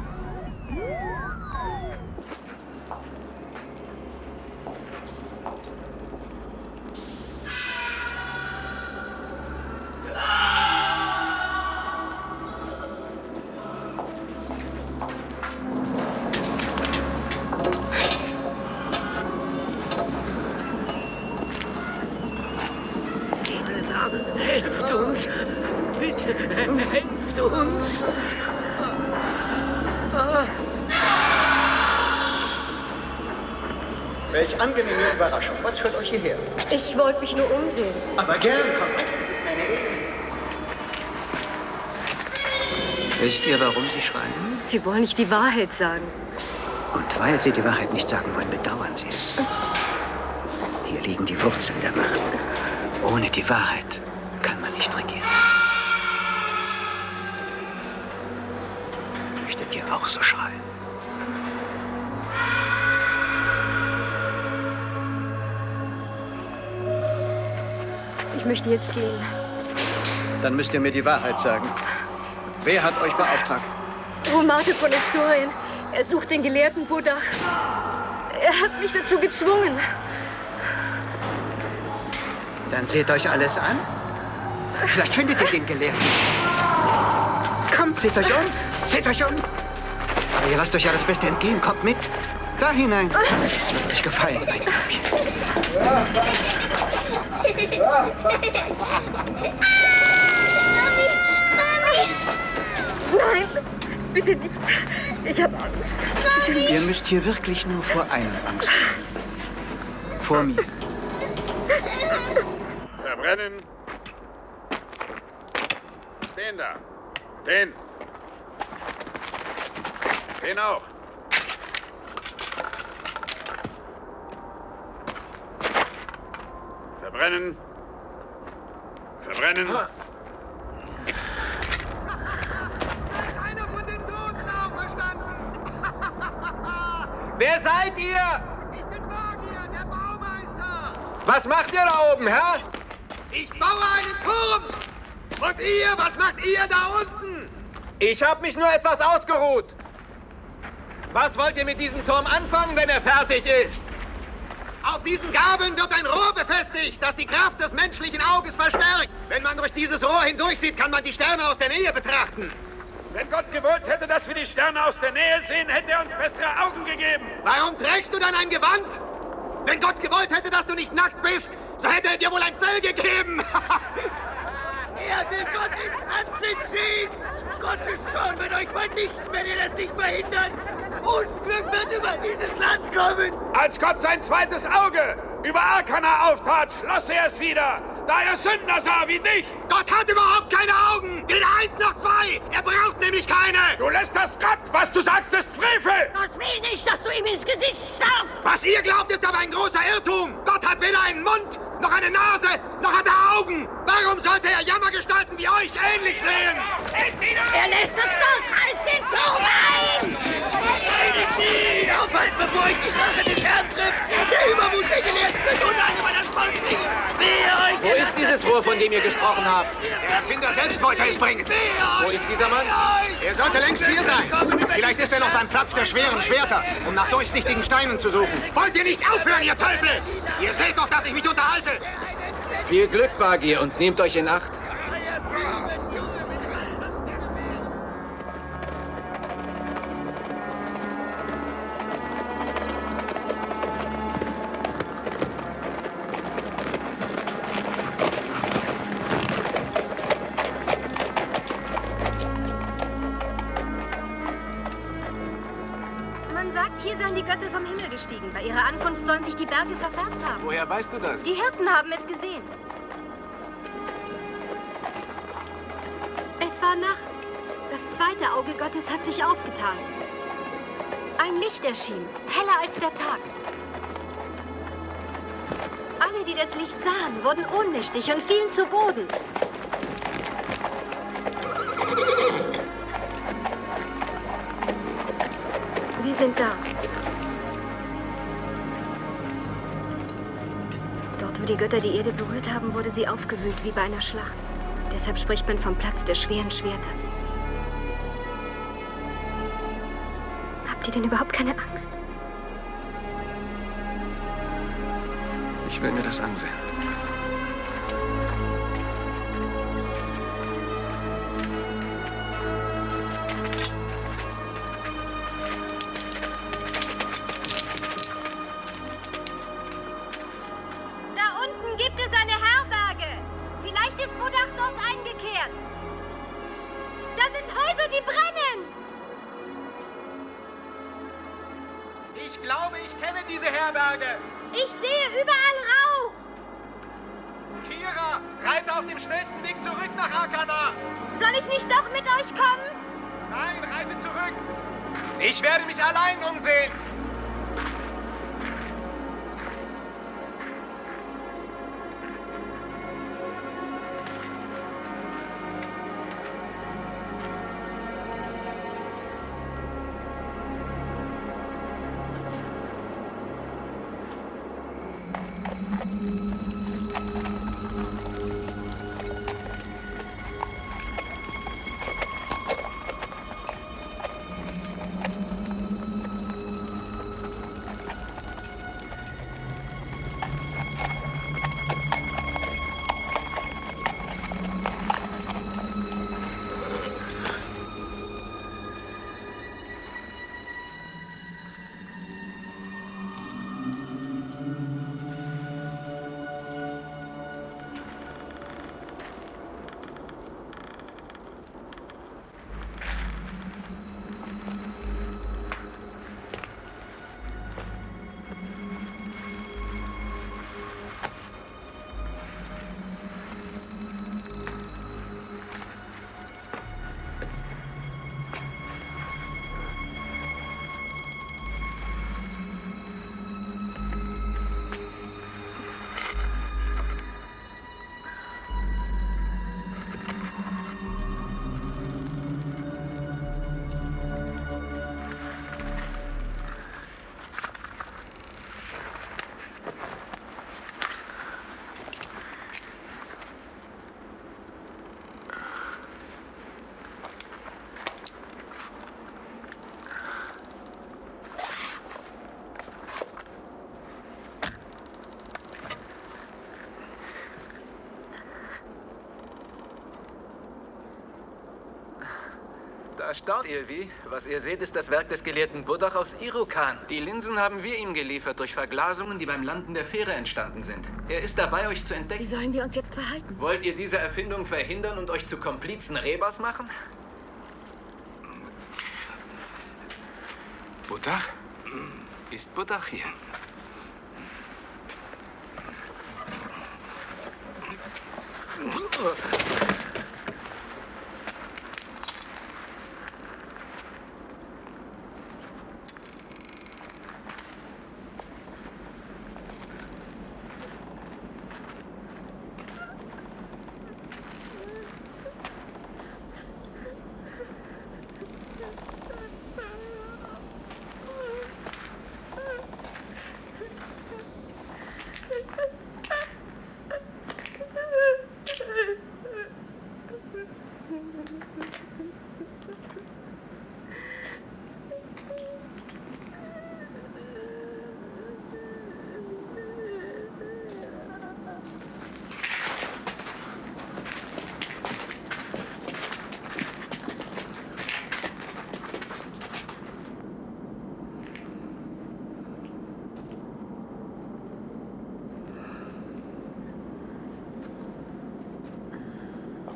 Helft uns! Bitte, helft uns! Welch angenehme Überraschung. Was führt euch hierher? Ich wollte mich nur umsehen. Aber gern, kommt. Es ist meine Ehre. Wisst ihr, warum sie schreien? Sie wollen nicht die Wahrheit sagen. Und weil sie die Wahrheit nicht sagen wollen, bedauern sie es. Hier liegen die Wurzeln der Macht. Ohne die Wahrheit kann man nicht regieren. Möchtet ihr auch so schreien? Ich möchte jetzt gehen. Dann müsst ihr mir die Wahrheit sagen. Wer hat euch beauftragt? Romate von Estorien. Er sucht den Gelehrten Buddha. Er hat mich dazu gezwungen. Dann seht euch alles an. Vielleicht findet ihr den Gelehrten. Kommt, seht euch um. Seht euch um. Aber ihr lasst euch ja das Beste entgehen. Kommt mit. Da hinein. Das wird euch gefallen. Nein, bitte nicht. Ich habe Angst. Bitte nicht. Ihr müsst hier wirklich nur vor einem Angst haben. Vor mir. Verbrennen. Den da. Den. Den auch. Verbrennen. Verbrennen. Einer von den Toten auferstanden! Wer seid ihr? Ich bin Magier, der Baumeister. Was macht ihr da oben, Herr? Ich baue einen Turm. Und ihr, was macht ihr da unten? Ich habe mich nur etwas ausgeruht. Was wollt ihr mit diesem Turm anfangen, wenn er fertig ist? Auf diesen Gabeln wird ein Rohr befestigt, das die Kraft des menschlichen Auges verstärkt. Wenn man durch dieses Rohr hindurch sieht, kann man die Sterne aus der Nähe betrachten. Wenn Gott gewollt hätte, dass wir die Sterne aus der Nähe sehen, hätte er uns bessere Augen gegeben. Warum trägst du dann ein Gewand? Wenn Gott gewollt hätte, dass du nicht nackt bist, so hätte er dir wohl ein Fell gegeben. Er will Gott ins Antlitz sehen! Gottes Zorn wird euch vernichten, wenn ihr das nicht verhindert! Unglück wird über dieses Land kommen! Als Gott sein zweites Auge über Arkana auftat, schloss er es wieder, da er Sünder sah wie dich. Gott hat überhaupt keine Augen! Weder 1 noch 2! Er braucht nämlich keine! Du lässt das Gott, was du sagst, ist Frevel! Gott will nicht, dass du ihm ins Gesicht starrst! Was ihr glaubt, ist aber ein großer Irrtum! Gott hat weder einen Mund, noch eine Nase, noch hat er Augen! Warum sollte er Jammergestalten wie euch ähnlich sehen? Er lässt uns durch! Reiß den Turm ein! Ihn aufhalten, bevor ich die Rache des Herrn trifft! Der Übermut der Gelehrten wird Unheil über das Volk bringen! Wo ist dieses Rohr, von dem ihr gesprochen habt? Der Erfinder selbst wollte es bringen. Wo ist dieser Mann? Er sollte längst hier sein. Vielleicht ist er noch beim Platz der schweren Schwerter, um nach durchsichtigen Steinen zu suchen. Wollt ihr nicht aufhören, ihr Tölpel? Ihr seht doch, dass ich mich unterhalte. Viel Glück, Bagir, und nehmt euch in Acht. Hier seien die Götter vom Himmel gestiegen. Bei ihrer Ankunft sollen sich die Berge verfärbt haben. Woher weißt du das? Die Hirten haben es gesehen. Es war Nacht. Das zweite Auge Gottes hat sich aufgetan. Ein Licht erschien, heller als der Tag. Alle, die das Licht sahen, wurden ohnmächtig und fielen zu Boden. Wir sind da. Dort, wo die Götter die Erde berührt haben, wurde sie aufgewühlt wie bei einer Schlacht. Deshalb spricht man vom Platz der schweren Schwerter. Habt ihr denn überhaupt keine Angst? Ich will mir das ansehen. Ich glaube, ich kenne diese Herberge. Ich sehe überall Rauch. Kira, reite auf dem schnellsten Weg zurück nach Arkana. Soll ich nicht doch mit euch kommen? Nein, reite zurück. Ich werde mich allein umsehen. Da staunt ihr wie. Was ihr seht, ist das Werk des gelehrten Buddach aus Irokan. Die Linsen haben wir ihm geliefert durch Verglasungen, die beim Landen der Fähre entstanden sind. Er ist dabei, euch zu entdecken. Wie sollen wir uns jetzt verhalten? Wollt ihr diese Erfindung verhindern und euch zu Komplizen Rebers machen? Buddach? Ist Buddach hier?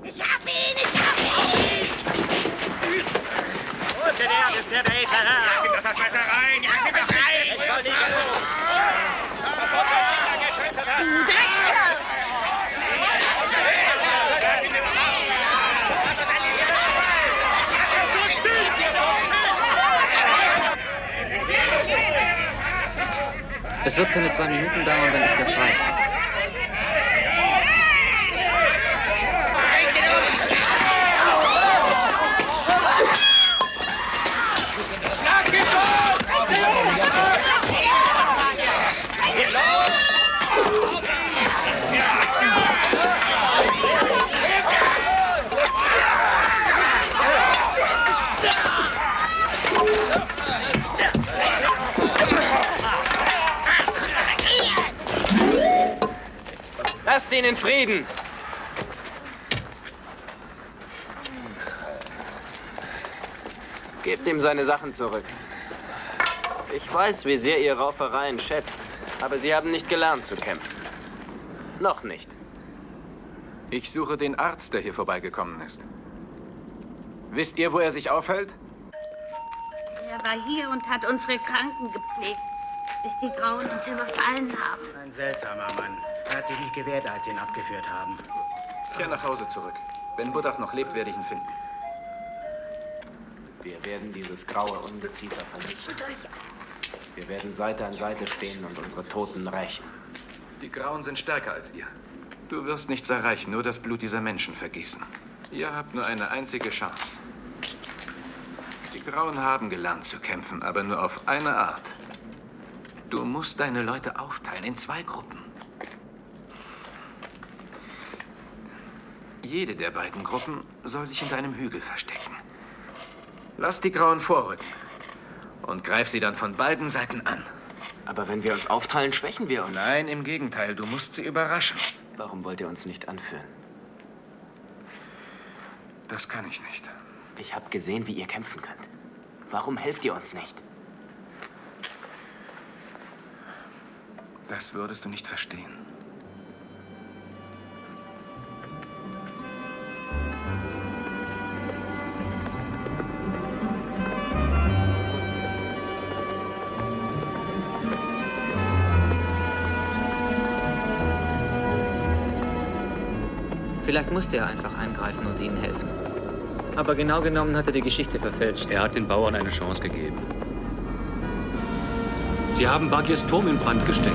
Ich hab ihn! Und der ist der edle Herr. Gib doch das Messer rein! Ja, sind doch rein! Entschuldigung! Was kommt da? Du Dreckskerl! Es wird keine 2 Minuten dauern, dann ist er frei. Lasst ihn in Frieden! Gebt ihm seine Sachen zurück. Ich weiß, wie sehr ihr Raufereien schätzt, aber sie haben nicht gelernt zu kämpfen. Noch nicht. Ich suche den Arzt, der hier vorbeigekommen ist. Wisst ihr, wo er sich aufhält? Er war hier und hat unsere Kranken gepflegt, bis die Grauen uns überfallen haben. Ein seltsamer Mann. Er hat sich nicht gewehrt, als sie ihn abgeführt haben. Kehr nach Hause zurück. Wenn Buddach noch lebt, werde ich ihn finden. Wir werden dieses graue Ungeziefer vernichten. Wir werden Seite an Seite stehen und unsere Toten rächen. Die Grauen sind stärker als ihr. Du wirst nichts erreichen, nur das Blut dieser Menschen vergießen. Ihr habt nur eine einzige Chance. Die Grauen haben gelernt zu kämpfen, aber nur auf eine Art. Du musst deine Leute aufteilen in 2 Gruppen. Jede der beiden Gruppen soll sich in deinem Hügel verstecken. Lass die Grauen vorrücken und greif sie dann von beiden Seiten an. Aber wenn wir uns aufteilen, schwächen wir uns. Nein, im Gegenteil, du musst sie überraschen. Warum wollt ihr uns nicht anführen? Das kann ich nicht. Ich habe gesehen, wie ihr kämpfen könnt. Warum helft ihr uns nicht? Das würdest du nicht verstehen. Vielleicht musste er einfach eingreifen und ihnen helfen. Aber genau genommen hat er die Geschichte verfälscht. Er hat den Bauern eine Chance gegeben. Sie haben Bagirs Turm in Brand gesteckt.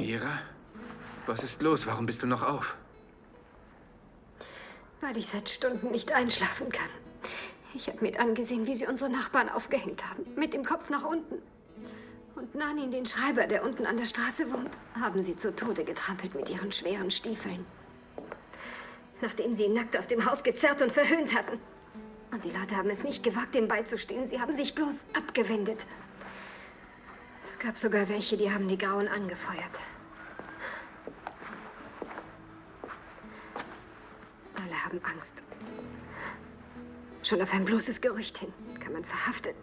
Kira? Was ist los? Warum bist du noch auf? Weil ich seit Stunden nicht einschlafen kann. Ich habe mit angesehen, wie sie unsere Nachbarn aufgehängt haben. Mit dem Kopf nach unten. Und Nanin, den Schreiber, der unten an der Straße wohnt, haben sie zu Tode getrampelt mit ihren schweren Stiefeln. Nachdem sie ihn nackt aus dem Haus gezerrt und verhöhnt hatten. Und die Leute haben es nicht gewagt, ihm beizustehen. Sie haben sich bloß abgewendet. Es gab sogar welche, die haben die Grauen angefeuert. Alle haben Angst. Schon auf ein bloßes Gerücht hin kann man verhaftet,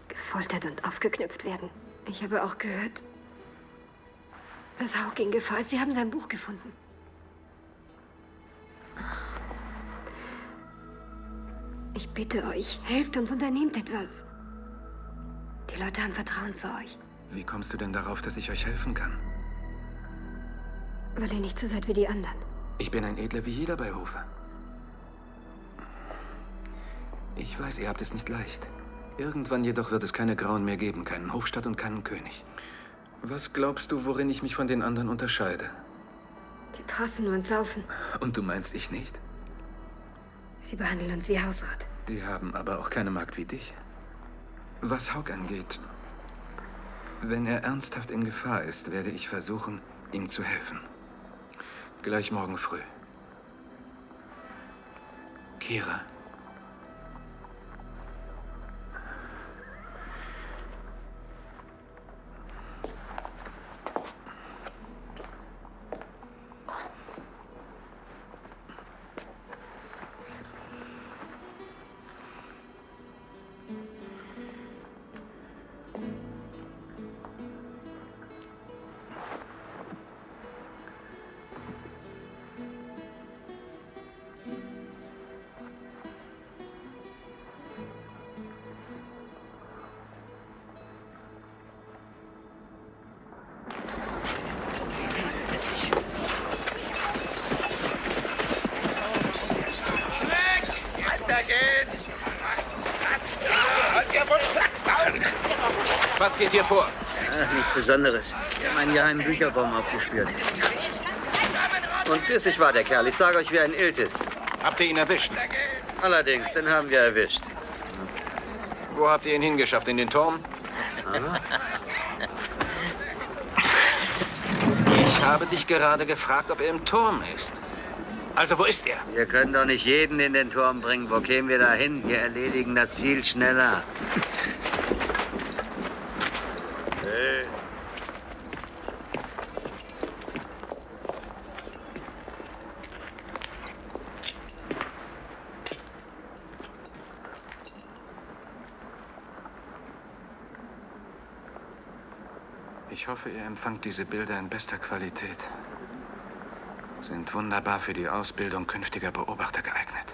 gefoltert und aufgeknüpft werden. Ich habe auch gehört, dass Hauck in Gefahr ist. Sie haben sein Buch gefunden. Ich bitte euch, helft uns, unternehmt etwas. Die Leute haben Vertrauen zu euch. Wie kommst du denn darauf, dass ich euch helfen kann? Weil ihr nicht so seid wie die anderen. Ich bin ein Edler wie jeder bei Hofe. Ich weiß, ihr habt es nicht leicht. Irgendwann jedoch wird es keine Grauen mehr geben, keinen Hofstaat und keinen König. Was glaubst du, worin ich mich von den anderen unterscheide? Die prassen und saufen. Und du meinst ich nicht? Sie behandeln uns wie Hausrat. Die haben aber auch keine Magd wie dich. Was Hauck angeht, wenn er ernsthaft in Gefahr ist, werde ich versuchen, ihm zu helfen. Gleich morgen früh. Kira. Was geht hier vor? Ach, nichts Besonderes. Wir haben einen geheimen Bücherbaum aufgespürt. Und bissig war der Kerl. Ich sage euch, wie ein Iltis. Habt ihr ihn erwischt? Allerdings, den haben wir erwischt. Wo habt ihr ihn hingeschafft? In den Turm? Ich habe dich gerade gefragt, ob er im Turm ist. Also, wo ist er? Wir können doch nicht jeden in den Turm bringen. Wo kämen wir da hin? Wir erledigen das viel schneller. Ich hoffe, ihr empfangt diese Bilder in bester Qualität. Sind wunderbar für die Ausbildung künftiger Beobachter geeignet.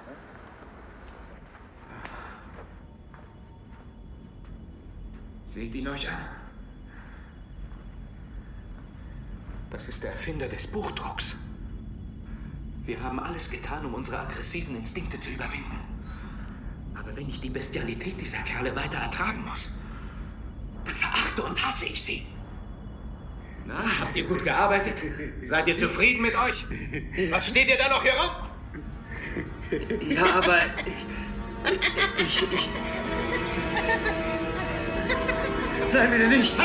Seht ihn euch an. Das ist der Erfinder des Buchdrucks. Wir haben alles getan, um unsere aggressiven Instinkte zu überwinden. Aber wenn ich die Bestialität dieser Kerle weiter ertragen muss, dann verachte und hasse ich sie. Na, habt ihr gut gearbeitet? Seid ihr zufrieden mit euch? Was steht ihr da noch hier rum? Ja, aber Nein, bitte nicht!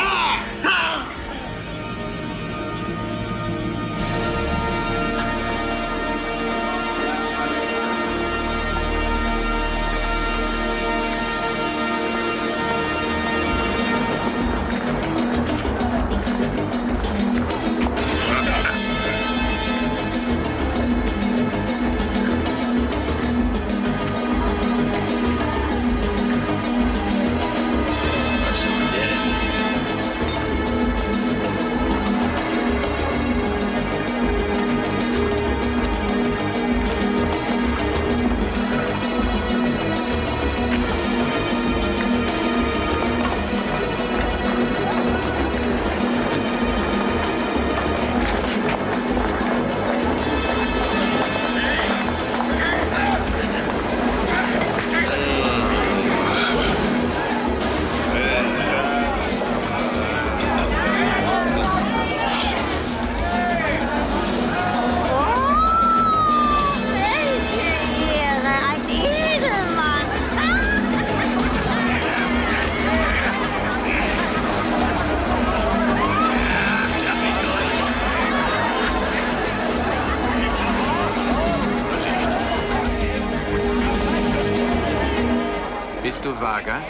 Vaga?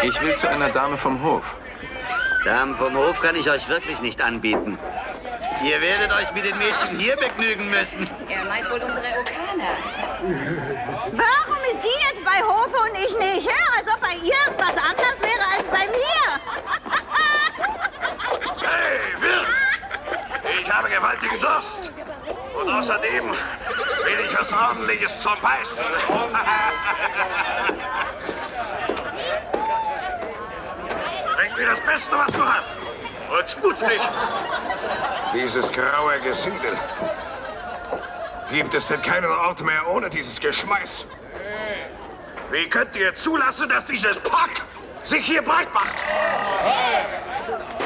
Ich will zu einer Dame vom Hof. Damen vom Hof kann ich euch wirklich nicht anbieten. Ihr werdet euch mit den Mädchen hier begnügen müssen. Er meint wohl unsere Okana. Warum ist die jetzt bei Hofe und ich nicht? Ja, als ob bei ihr was anders wäre als bei mir. Hey, Wirt! Ich habe gewaltigen Durst. Und außerdem will ich was Ordentliches zum Beißen. Bring mir das Beste, was du hast. Und schmutzig. Dieses graue Gesiedel. Gibt es denn keinen Ort mehr ohne dieses Geschmeiß? Wie könnt ihr zulassen, dass dieses Pack sich hier breit macht?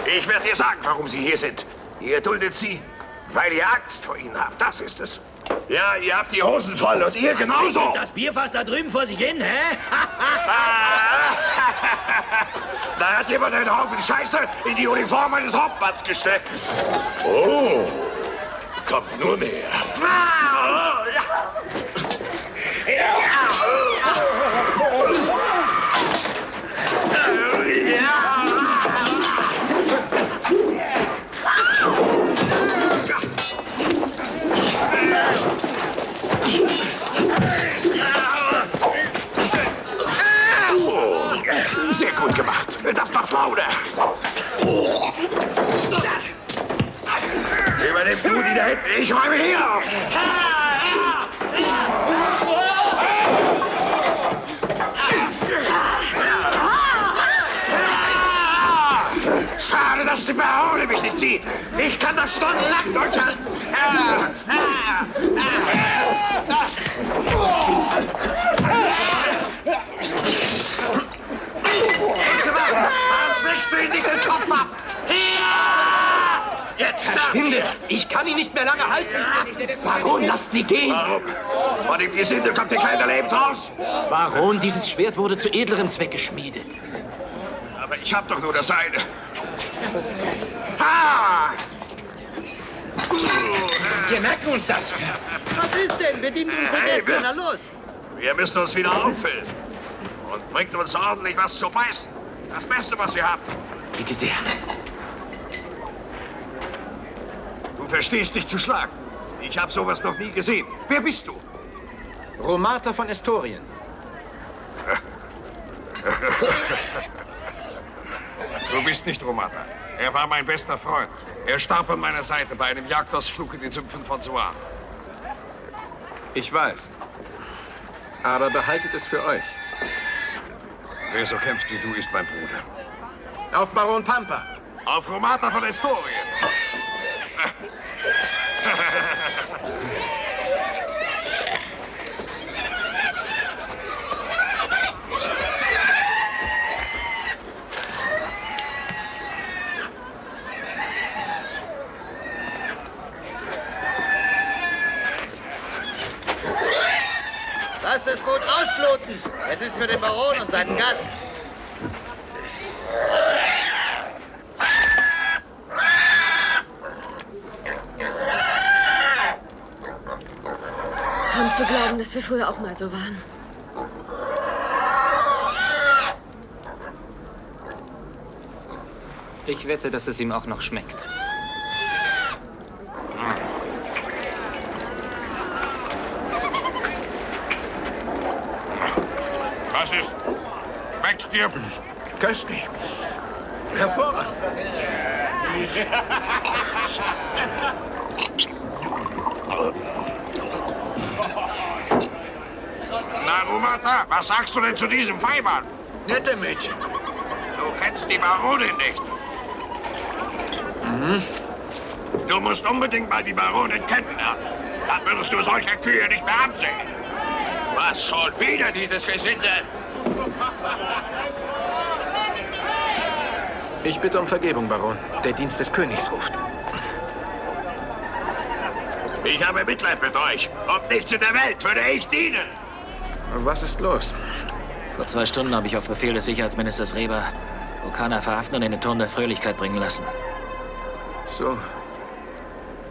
Ich werde dir sagen, warum sie hier sind. Ihr duldet sie, weil ihr Angst vor ihnen habt. Das ist es. Ja, ihr habt die Hosen voll und ihr genauso. Das Bierfass da drüben vor sich hin, hä? Da hat jemand einen Haufen Scheiße in die Uniform eines Hauptmanns gesteckt. Oh, kommt nur näher. Sehr gut gemacht. Das macht Laune. Übernimm du die da hinten. Ich räume hier auf. Schade, dass die Barone mich nicht sieht. Ich kann das stundenlang durchhalten. Sonst wächst du ihn nicht den Kopf ab. Jetzt Verschwindet! Ich kann ihn nicht mehr lange halten. Baron, lasst sie gehen. Warum? Von dem Gesindel kommt hier keiner lebend raus. Baron, dieses Schwert wurde zu edlerem Zweck geschmiedet. Aber ich hab doch nur das eine. Ha! Wir merken uns das. Was ist denn? Bedient unsere Gäste. Na los. Wir müssen uns wieder auffüllen. Und bringt uns ordentlich was zu beißen. Das Beste, was ihr habt. Bitte sehr. Du verstehst dich zu schlagen. Ich habe sowas noch nie gesehen. Wer bist du? Romata von Estorien. Du bist nicht Romata. Er war mein bester Freund. Er starb an meiner Seite bei einem Jagdausflug in den Sümpfen von Suan. Ich weiß. Aber behaltet es für euch. Wer so kämpft wie du, ist mein Bruder. Auf Baron Pampa. Auf Romata von Estorien. Lasst das Boot ausbluten. Es ist für den Baron und seinen Gast. Kaum zu glauben, dass wir früher auch mal so waren. Ich wette, dass es ihm auch noch schmeckt. Was ist? Schmeckt's dir? Köstlich. Hervorragend. Na, Romata, was sagst du denn zu diesem Weibern? Nette Mädchen. Du kennst die Baronin nicht. Du musst unbedingt mal die Baronin kennenlernen. Dann würdest du solche Kühe nicht mehr ansehen. Was schon wieder dieses Gesinde? Ich bitte um Vergebung, Baron. Der Dienst des Königs ruft. Ich habe Mitleid mit euch. Um nichts in der Welt würde ich dienen. Was ist los? Vor 2 Stunden habe ich auf Befehl des Sicherheitsministers Reber Okana verhaften und in den Turm der Fröhlichkeit bringen lassen. So.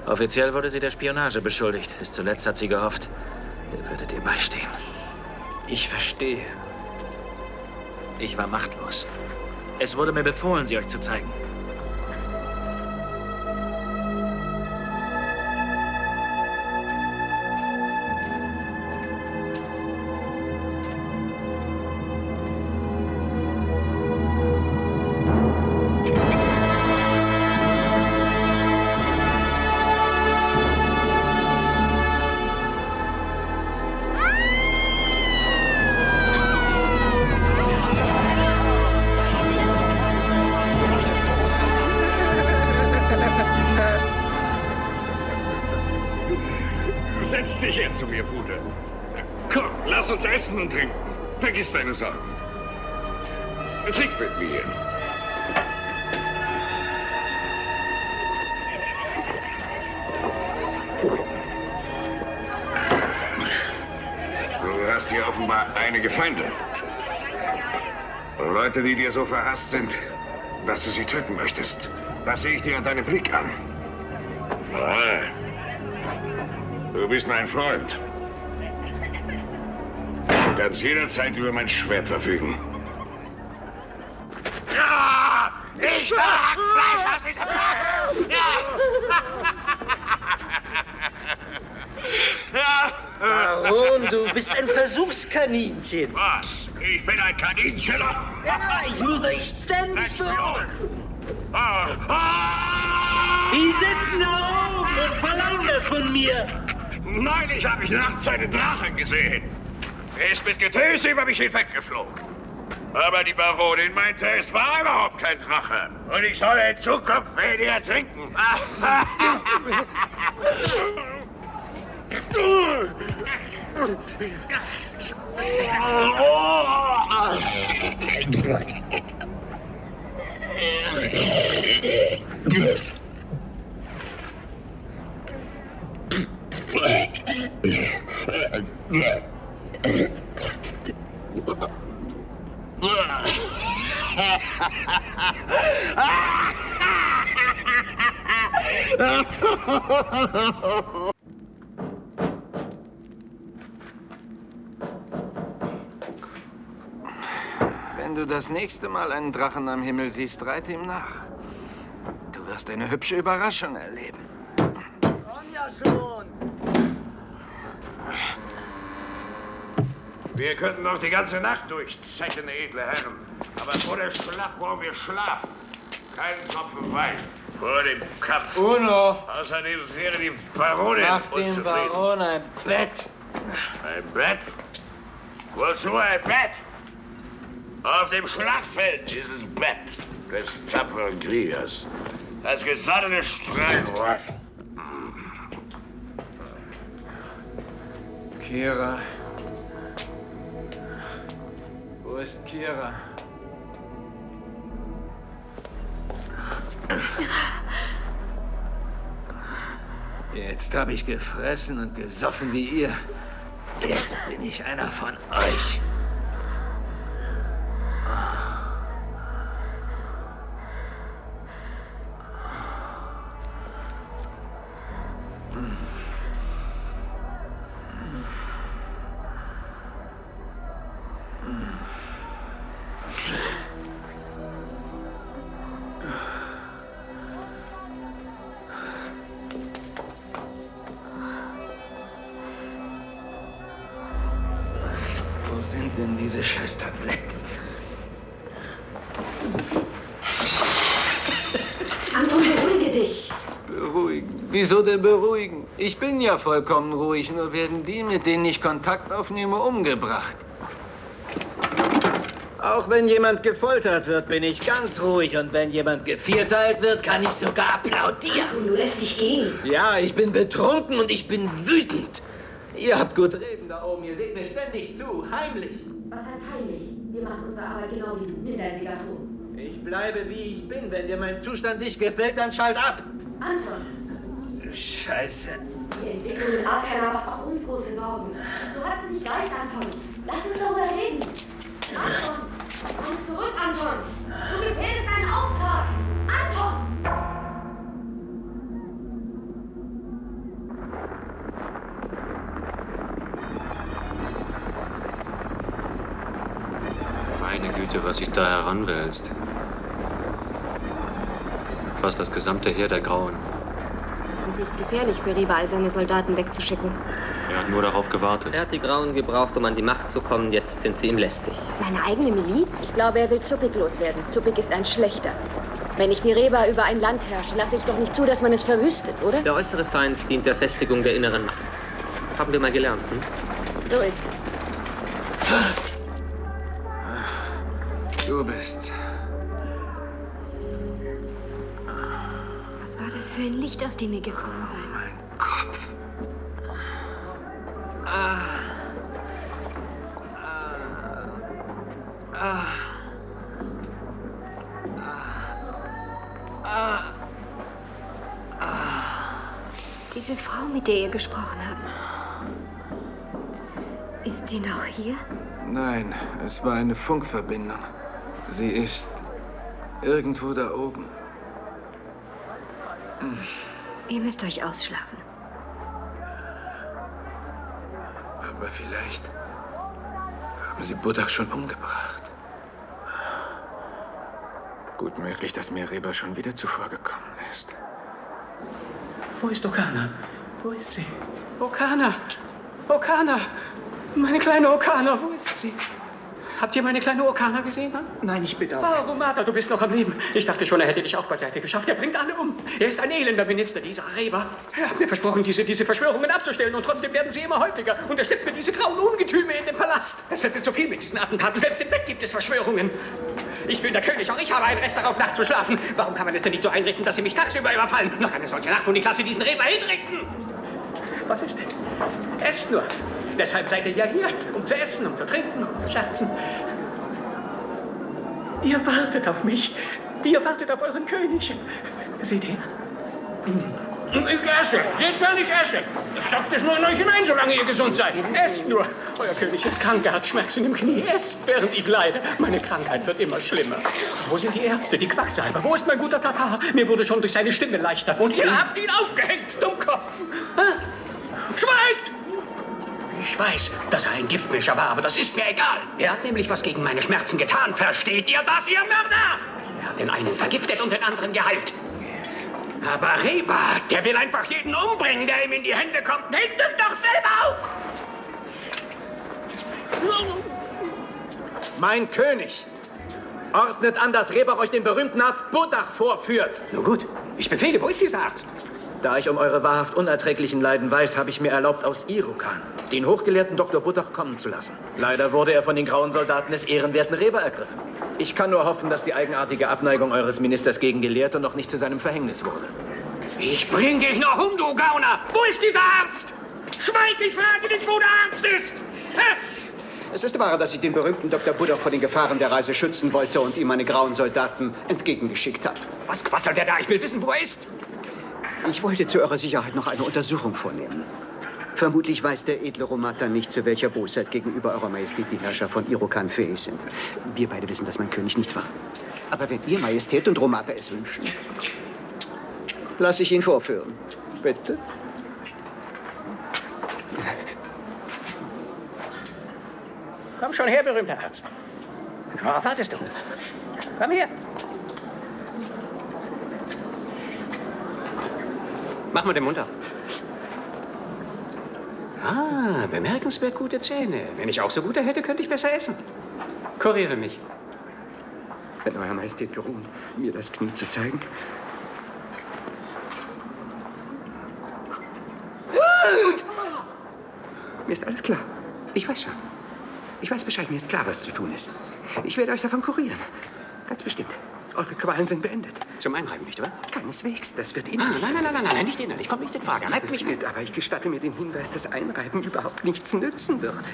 Offiziell wurde sie der Spionage beschuldigt. Bis zuletzt hat sie gehofft, ihr würdet ihr beistehen. Ich verstehe. Ich war machtlos. Es wurde mir befohlen, sie euch zu zeigen. Setz dich her zu mir, Bruder. Komm, lass uns essen und trinken. Vergiss deine Sorgen. Trink mit mir. Du hast hier offenbar einige Feinde. Leute, die dir so verhasst sind, dass du sie töten möchtest. Das sehe ich dir an deinem Blick an. Ah. Du bist mein Freund. Du kannst jederzeit über mein Schwert verfügen. Ja! Ich will Hackfleisch aus diesem Laden! Ja! Baron, du bist ein Versuchskaninchen. Was? Ich bin ein Kanincheller? Ja, ich muss euch ständig beobachten. Die sitzen da oben und verlangen das von mir. Neulich habe ich nachts einen Drachen gesehen. Er ist mit Getöse über mich hinweggeflogen. Aber die Baronin meinte, es war überhaupt kein Drache. Und ich soll in Zukunft weniger trinken. Wenn du das nächste Mal einen Drachen am Himmel siehst, reite ihm nach. Du wirst eine hübsche Überraschung erleben. Komm ja schon. Wir könnten noch die ganze Nacht durchzechen, edle Herren. Aber vor der Schlacht wollen wir schlafen. Keinen Tropfen Wein. Vor dem Kampf. Uno! Außerdem wäre die Baronin Mach dem unzufrieden. Baron ein Bett. Ein Bett? Wozu ein Bett? Auf dem Schlachtfeld ist das Bett des tapferen Kriegers. Das gesonnene Streitwort. Kira. Wo ist Kira? Jetzt habe ich gefressen und gesoffen wie ihr. Jetzt bin ich einer von euch. Wo sind denn diese Scheiß-Tabletten? Anton, beruhige dich. Beruhigen? Wieso denn beruhigen? Ich bin ja vollkommen ruhig, nur werden die, mit denen ich Kontakt aufnehme, umgebracht. Auch wenn jemand gefoltert wird, bin ich ganz ruhig. Und wenn jemand gevierteilt wird, kann ich sogar applaudieren. Anton, du lässt dich gehen. Ja, ich bin betrunken und ich bin wütend. Ihr habt gut reden da oben. Ihr seht mir ständig zu. Heimlich. Was heißt heimlich? Wir machen unsere Arbeit genau wie du. Nimm dein Zigaton. Ich bleibe, wie ich bin. Wenn dir mein Zustand nicht gefällt, dann schalt ab. Anton. Scheiße. Die Entwicklung in Arkana macht auch uns große Sorgen. Du hast es nicht leicht, Anton. Lass uns darüber reden. Anton, komm zurück, Anton. Du gefährdest deinen Auftrag. Anton! dir, was sich da heranwälzt. Fast das gesamte Heer der Grauen. Ist es nicht gefährlich für Reba, all seine Soldaten wegzuschicken? Er hat nur darauf gewartet. Er hat die Grauen gebraucht, um an die Macht zu kommen. Jetzt sind sie ihm lästig. Seine eigene Miliz? Ich glaube, er will Zupik loswerden. Zupik ist ein Schlechter. Wenn ich wie Reba über ein Land herrsche, lasse ich doch nicht zu, dass man es verwüstet, oder? Der äußere Feind dient der Festigung der inneren Macht. Haben wir mal gelernt, hm? So ist es. Du bist... Was war das für ein Licht, aus dem ihr gekommen seid? Mein Kopf. Diese Frau, mit der ihr gesprochen habt. Ist sie noch hier? Nein, es war eine Funkverbindung. Sie ist irgendwo da oben. Ihr müsst euch ausschlafen. Aber vielleicht haben sie Budach schon umgebracht. Gut möglich, dass mir Reba schon wieder zuvor gekommen ist. Wo ist Okana? Wo ist sie? Okana! Okana! Meine kleine Okana, wo ist sie? Habt ihr meine kleine Okana gesehen? Hm? Nein, ich bitte auch. Oh, Romata, du bist noch am Leben. Ich dachte schon, er hätte dich auch beiseite geschafft. Er bringt alle um. Er ist ein elender Minister, dieser Reba. Er hat mir versprochen, diese Verschwörungen abzustellen. Und trotzdem werden sie immer häufiger. Und er steckt mir diese grauen Ungetüme in den Palast. Es wird mir zu viel mit diesen Attentaten. Selbst im Bett gibt es Verschwörungen. Ich bin der König, auch ich habe ein Recht darauf, nachzuschlafen. Warum kann man es denn nicht so einrichten, dass sie mich tagsüber überfallen? Noch eine solche Nacht und ich lasse diesen Reba hinrichten. Was ist denn? Esst nur. Deshalb seid ihr ja hier, um zu essen, um zu trinken, um zu scherzen. Ihr wartet auf mich. Ihr wartet auf euren König. Seht ihr? Ich esse. Seht mir nicht essen. Stopft es nur in euch hinein, solange ihr gesund seid. Esst nur. Euer König ist krank, er hat Schmerzen im Knie. Esst, während ich leide. Meine Krankheit wird immer schlimmer. Wo sind die Ärzte, die Quacksalber? Wo ist mein guter Tatar? Mir wurde schon durch seine Stimme leichter. Und ihr habt ihn aufgehängt, Dummkopf. Schweigt! Ich weiß, dass er ein Giftmischer war, aber das ist mir egal. Er hat nämlich was gegen meine Schmerzen getan. Versteht ihr das, ihr Mörder? Er hat den einen vergiftet und den anderen geheilt. Aber Reba, der will einfach jeden umbringen, der ihm in die Hände kommt. Nehmt euch doch selber auf! Mein König ordnet an, dass Reba euch den berühmten Arzt Budach vorführt. Nun gut, ich befehle. Wo ist dieser Arzt? Da ich um eure wahrhaft unerträglichen Leiden weiß, habe ich mir erlaubt, aus Irokan den hochgelehrten Dr. Budach kommen zu lassen. Leider wurde er von den grauen Soldaten des ehrenwerten Reba ergriffen. Ich kann nur hoffen, dass die eigenartige Abneigung eures Ministers gegen Gelehrte noch nicht zu seinem Verhängnis wurde. Ich bring dich noch um, du Gauner! Wo ist dieser Arzt? Schweig, ich frage dich, wo der Arzt ist! Es ist wahr, dass ich den berühmten Dr. Budach vor den Gefahren der Reise schützen wollte und ihm meine grauen Soldaten entgegengeschickt habe. Was quasselt der da? Ich will wissen, wo er ist. Ich wollte zu eurer Sicherheit noch eine Untersuchung vornehmen. Vermutlich weiß der edle Romata nicht, zu welcher Bosheit gegenüber eurer Majestät die Herrscher von Irokan fähig sind. Wir beide wissen, dass mein König nicht war. Aber wenn ihr Majestät und Romata es wünschen, lasse ich ihn vorführen. Bitte? Komm schon her, berühmter Arzt. Worauf wartest du? Komm her. Mach mal den Mund auf. Ah, bemerkenswert gute Zähne. Wenn ich auch so gute hätte, könnte ich besser essen. Kuriere mich. Wenn Euer Majestät geruhen, mir das Knie zu zeigen. Gut. Mir ist alles klar. Ich weiß schon. Ich weiß Bescheid. Mir ist klar, was zu tun ist. Ich werde euch davon kurieren. Ganz bestimmt. Eure Qualen sind beendet. Zum Einreiben, nicht wahr? Keineswegs. Das wird innerlich. Nein, nicht innerlich. Kommt nicht in Frage. Reibt mich mit. Aber ich gestatte mir den Hinweis, dass Einreiben überhaupt nichts nützen wird.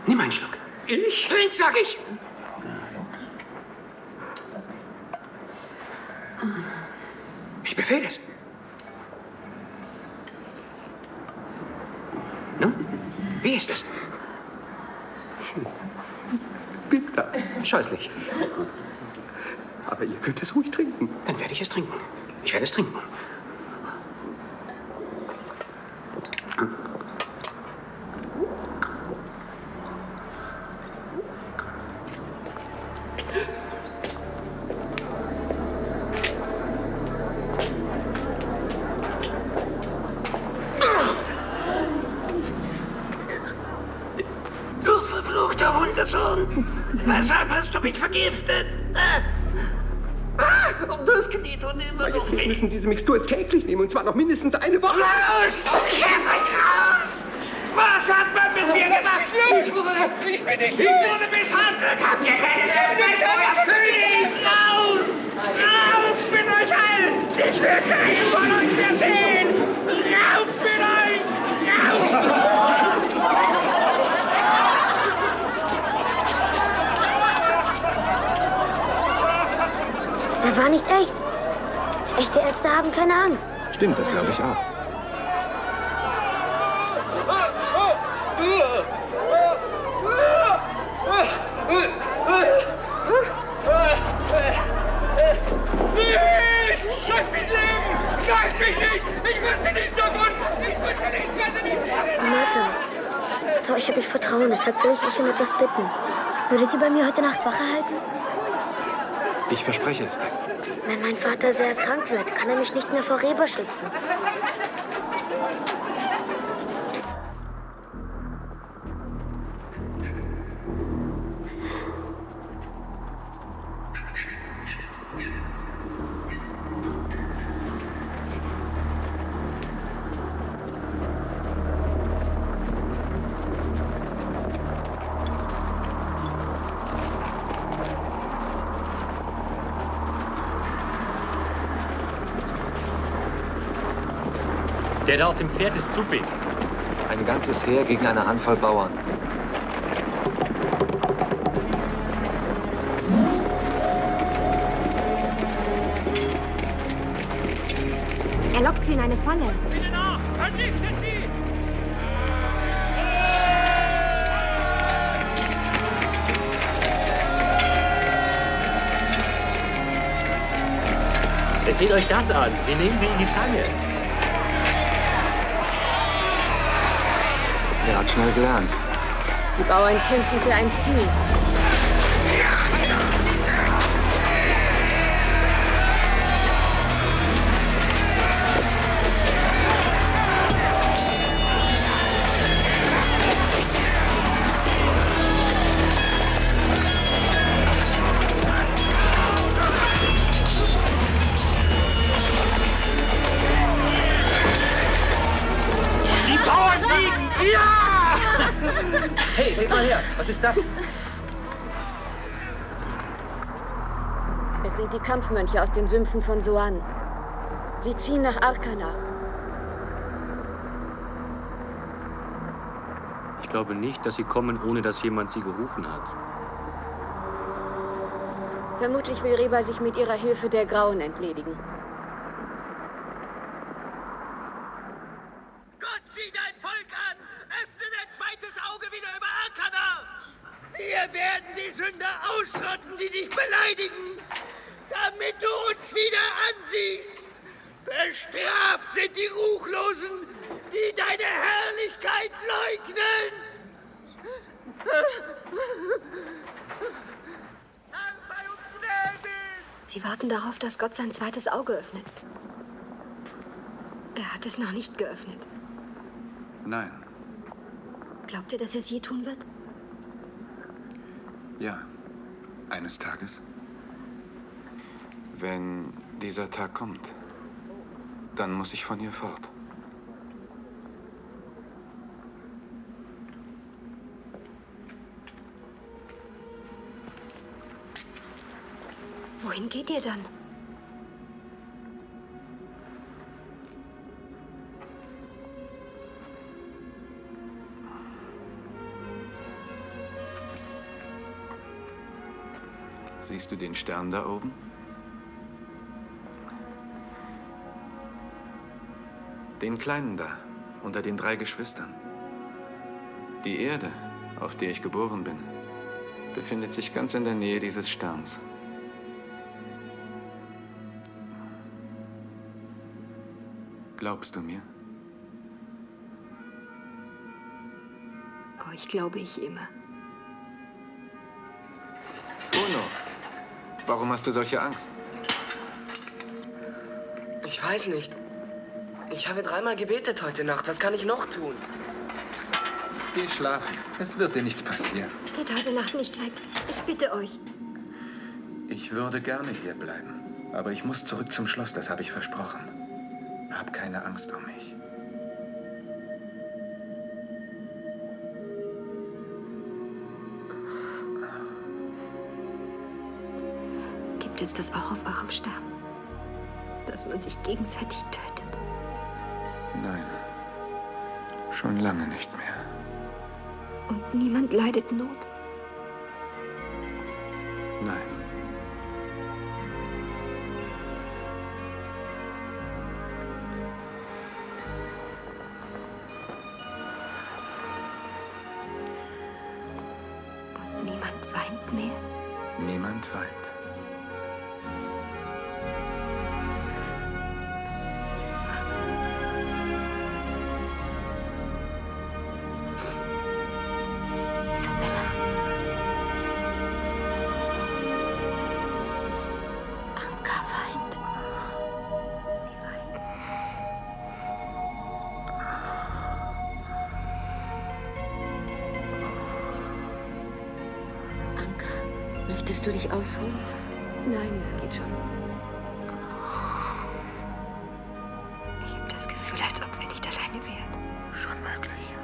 Nimm einen Schluck. Ich trink, sag ich. Ich befehle es. Ne? Wie ist es? Bitter. Scheußlich. Aber ihr könnt es ruhig trinken. Dann werde ich es trinken. Ich werde es trinken. Du verfluchter Hundesohn! Weshalb hast du mich vergiftet? Das Knie tut immer noch Majestät, müssen diese Mixtur täglich nehmen, und zwar noch mindestens eine Woche. Raus! Schäferin, raus! Was hat man mit mir gemacht? Ich bin nicht hier! Ich wurde misshandelt! Habt ihr keine Respekt vor eurem König? Raus! Raus mit euch allen! Ich will keinen von euch mehr sehen! Raus mit euch! Raus! Er war nicht echt. Echte Ärzte haben keine Angst. Stimmt, das glaube ich auch. Nichts! Lass mich leben! Lass mich nicht! Ich wüsste nichts davon! Ich wüsste nichts, werde nicht! Renate, zu euch habe ich Vertrauen, deshalb will ich euch um etwas bitten. Würdet ihr bei mir heute Nacht Wache halten? Ich verspreche es dir. Wenn mein Vater sehr krank wird, kann er mich nicht mehr vor Reber schützen. Der da auf dem Pferd ist Zupik. Ein ganzes Heer gegen eine Handvoll Bauern. Er lockt sie in eine Falle. Bitte nach! Vernichtet sie! Seht euch das an. Sie nehmen sie in die Zange. Er hat schnell gelernt. Die Bauern kämpfen für ein Ziel. Die Bauern siegen! Ja! Hey, seht mal her. Was ist das? Es sind die Kampfmönche aus den Sümpfen von Soan. Sie ziehen nach Arkana. Ich glaube nicht, dass sie kommen, ohne dass jemand sie gerufen hat. Vermutlich will Reba sich mit ihrer Hilfe der Grauen entledigen. Gott, sieh dein Volk an! Öffne dein zweites Auge wieder über Arkana! Wir werden die Sünder ausrotten, die dich beleidigen, damit du uns wieder ansiehst! Bestraft sind die Ruchlosen, die deine Herrlichkeit leugnen! Herr, sei uns gnädig! Sie warten darauf, dass Gott sein zweites Auge öffnet. Er hat es noch nicht geöffnet. Nein. Glaubt ihr, dass er es je tun wird? Ja. Eines Tages. Wenn dieser Tag kommt, dann muss ich von hier fort. Wohin geht ihr dann? Siehst du den Stern da oben? Den kleinen da, unter den 3 Geschwistern. Die Erde, auf der ich geboren bin, befindet sich ganz in der Nähe dieses Sterns. Glaubst du mir? Euch glaube ich immer. Uno, warum hast du solche Angst? Ich weiß nicht. Ich habe 3-mal gebetet heute Nacht. Was kann ich noch tun? Geh schlafen. Es wird dir nichts passieren. Geht heute Nacht nicht weg. Ich bitte euch. Ich würde gerne hier bleiben. Aber ich muss zurück zum Schloss, das habe ich versprochen. Hab keine Angst um mich. Gibt es das auch auf eurem Stern? Dass man sich gegenseitig tötet? Nein. Schon lange nicht mehr. Und niemand leidet Not? Nein. Und niemand weint mehr? Niemand weint. Möchtest du dich ausruhen? Nein, es geht schon. Ich habe das Gefühl, als ob wir nicht alleine wären. Schon möglich.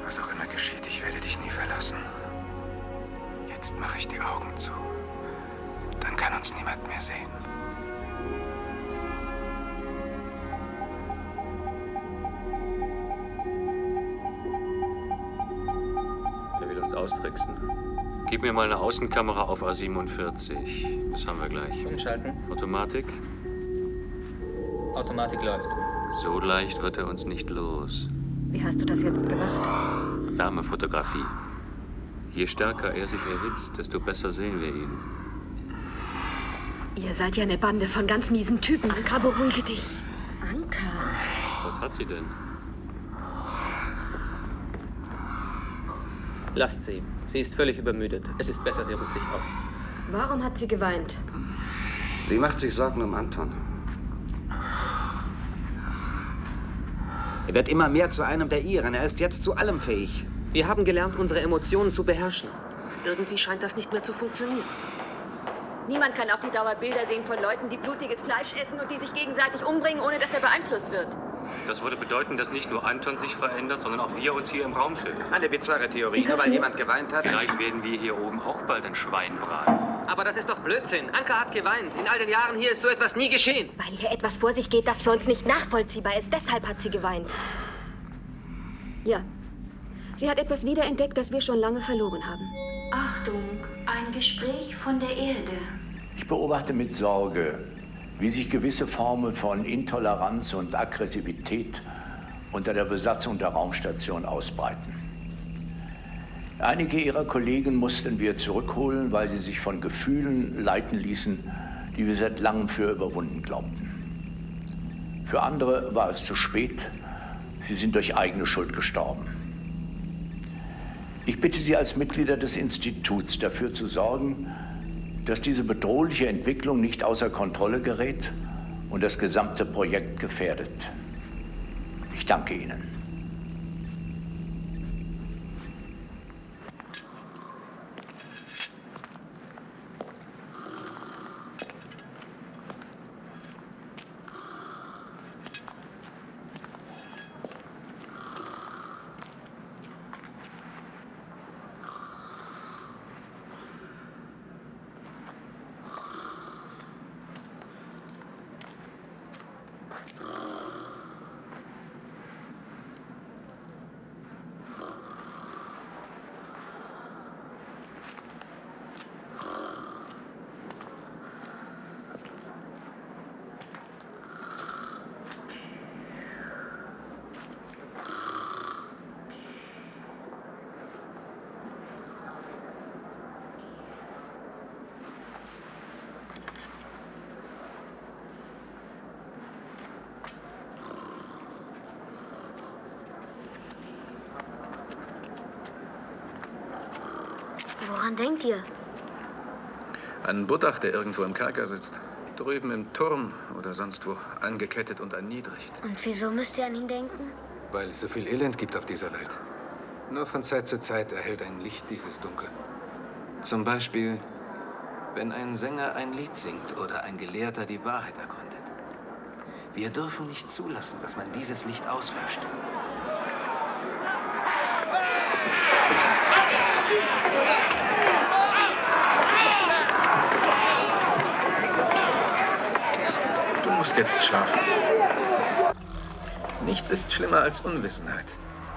Was auch immer geschieht, ich werde dich nie verlassen. Jetzt mache ich die Augen zu. Dann kann uns niemand mehr sehen. Er will uns austricksen. Gib mir mal eine Außenkamera auf A47. Das haben wir gleich. Umschalten. Automatik. Automatik läuft. So leicht wird er uns nicht los. Wie hast du das jetzt gemacht? Wärmefotografie. Je stärker er sich erhitzt, desto besser sehen wir ihn. Ihr seid ja eine Bande von ganz miesen Typen. Anka, beruhige dich. Anka. Was hat sie denn? Lasst sie. Sie ist völlig übermüdet. Es ist besser, sie ruht sich aus. Warum hat sie geweint? Sie macht sich Sorgen um Anton. Er wird immer mehr zu einem der Ihren. Er ist jetzt zu allem fähig. Wir haben gelernt, unsere Emotionen zu beherrschen. Irgendwie scheint das nicht mehr zu funktionieren. Niemand kann auf die Dauer Bilder sehen von Leuten, die blutiges Fleisch essen und die sich gegenseitig umbringen, ohne dass er beeinflusst wird. Das würde bedeuten, dass nicht nur Anton sich verändert, sondern auch wir uns hier im Raumschiff. Eine bizarre Theorie, nur weil jemand geweint hat. Vielleicht werden wir hier oben auch bald ein Schwein braten. Aber das ist doch Blödsinn. Anka hat geweint. In all den Jahren hier ist so etwas nie geschehen. Weil hier etwas vor sich geht, das für uns nicht nachvollziehbar ist. Deshalb hat sie geweint. Ja. Sie hat etwas wiederentdeckt, das wir schon lange verloren haben. Achtung, ein Gespräch von der Erde. Ich beobachte mit Sorge, wie sich gewisse Formen von Intoleranz und Aggressivität unter der Besatzung der Raumstation ausbreiten. Einige ihrer Kollegen mussten wir zurückholen, weil sie sich von Gefühlen leiten ließen, die wir seit langem für überwunden glaubten. Für andere war es zu spät. Sie sind durch eigene Schuld gestorben. Ich bitte Sie als Mitglieder des Instituts dafür zu sorgen, dass diese bedrohliche Entwicklung nicht außer Kontrolle gerät und das gesamte Projekt gefährdet. Ich danke Ihnen. Woran denkt ihr? An Buddach, der irgendwo im Kerker sitzt. Drüben im Turm oder sonst wo, angekettet und erniedrigt. Und wieso müsst ihr an ihn denken? Weil es so viel Elend gibt auf dieser Welt. Nur von Zeit zu Zeit erhellt ein Licht dieses Dunkel. Zum Beispiel, wenn ein Sänger ein Lied singt oder ein Gelehrter die Wahrheit ergründet. Wir dürfen nicht zulassen, dass man dieses Licht auslöscht. Du musst jetzt schlafen. Nichts ist schlimmer als Unwissenheit,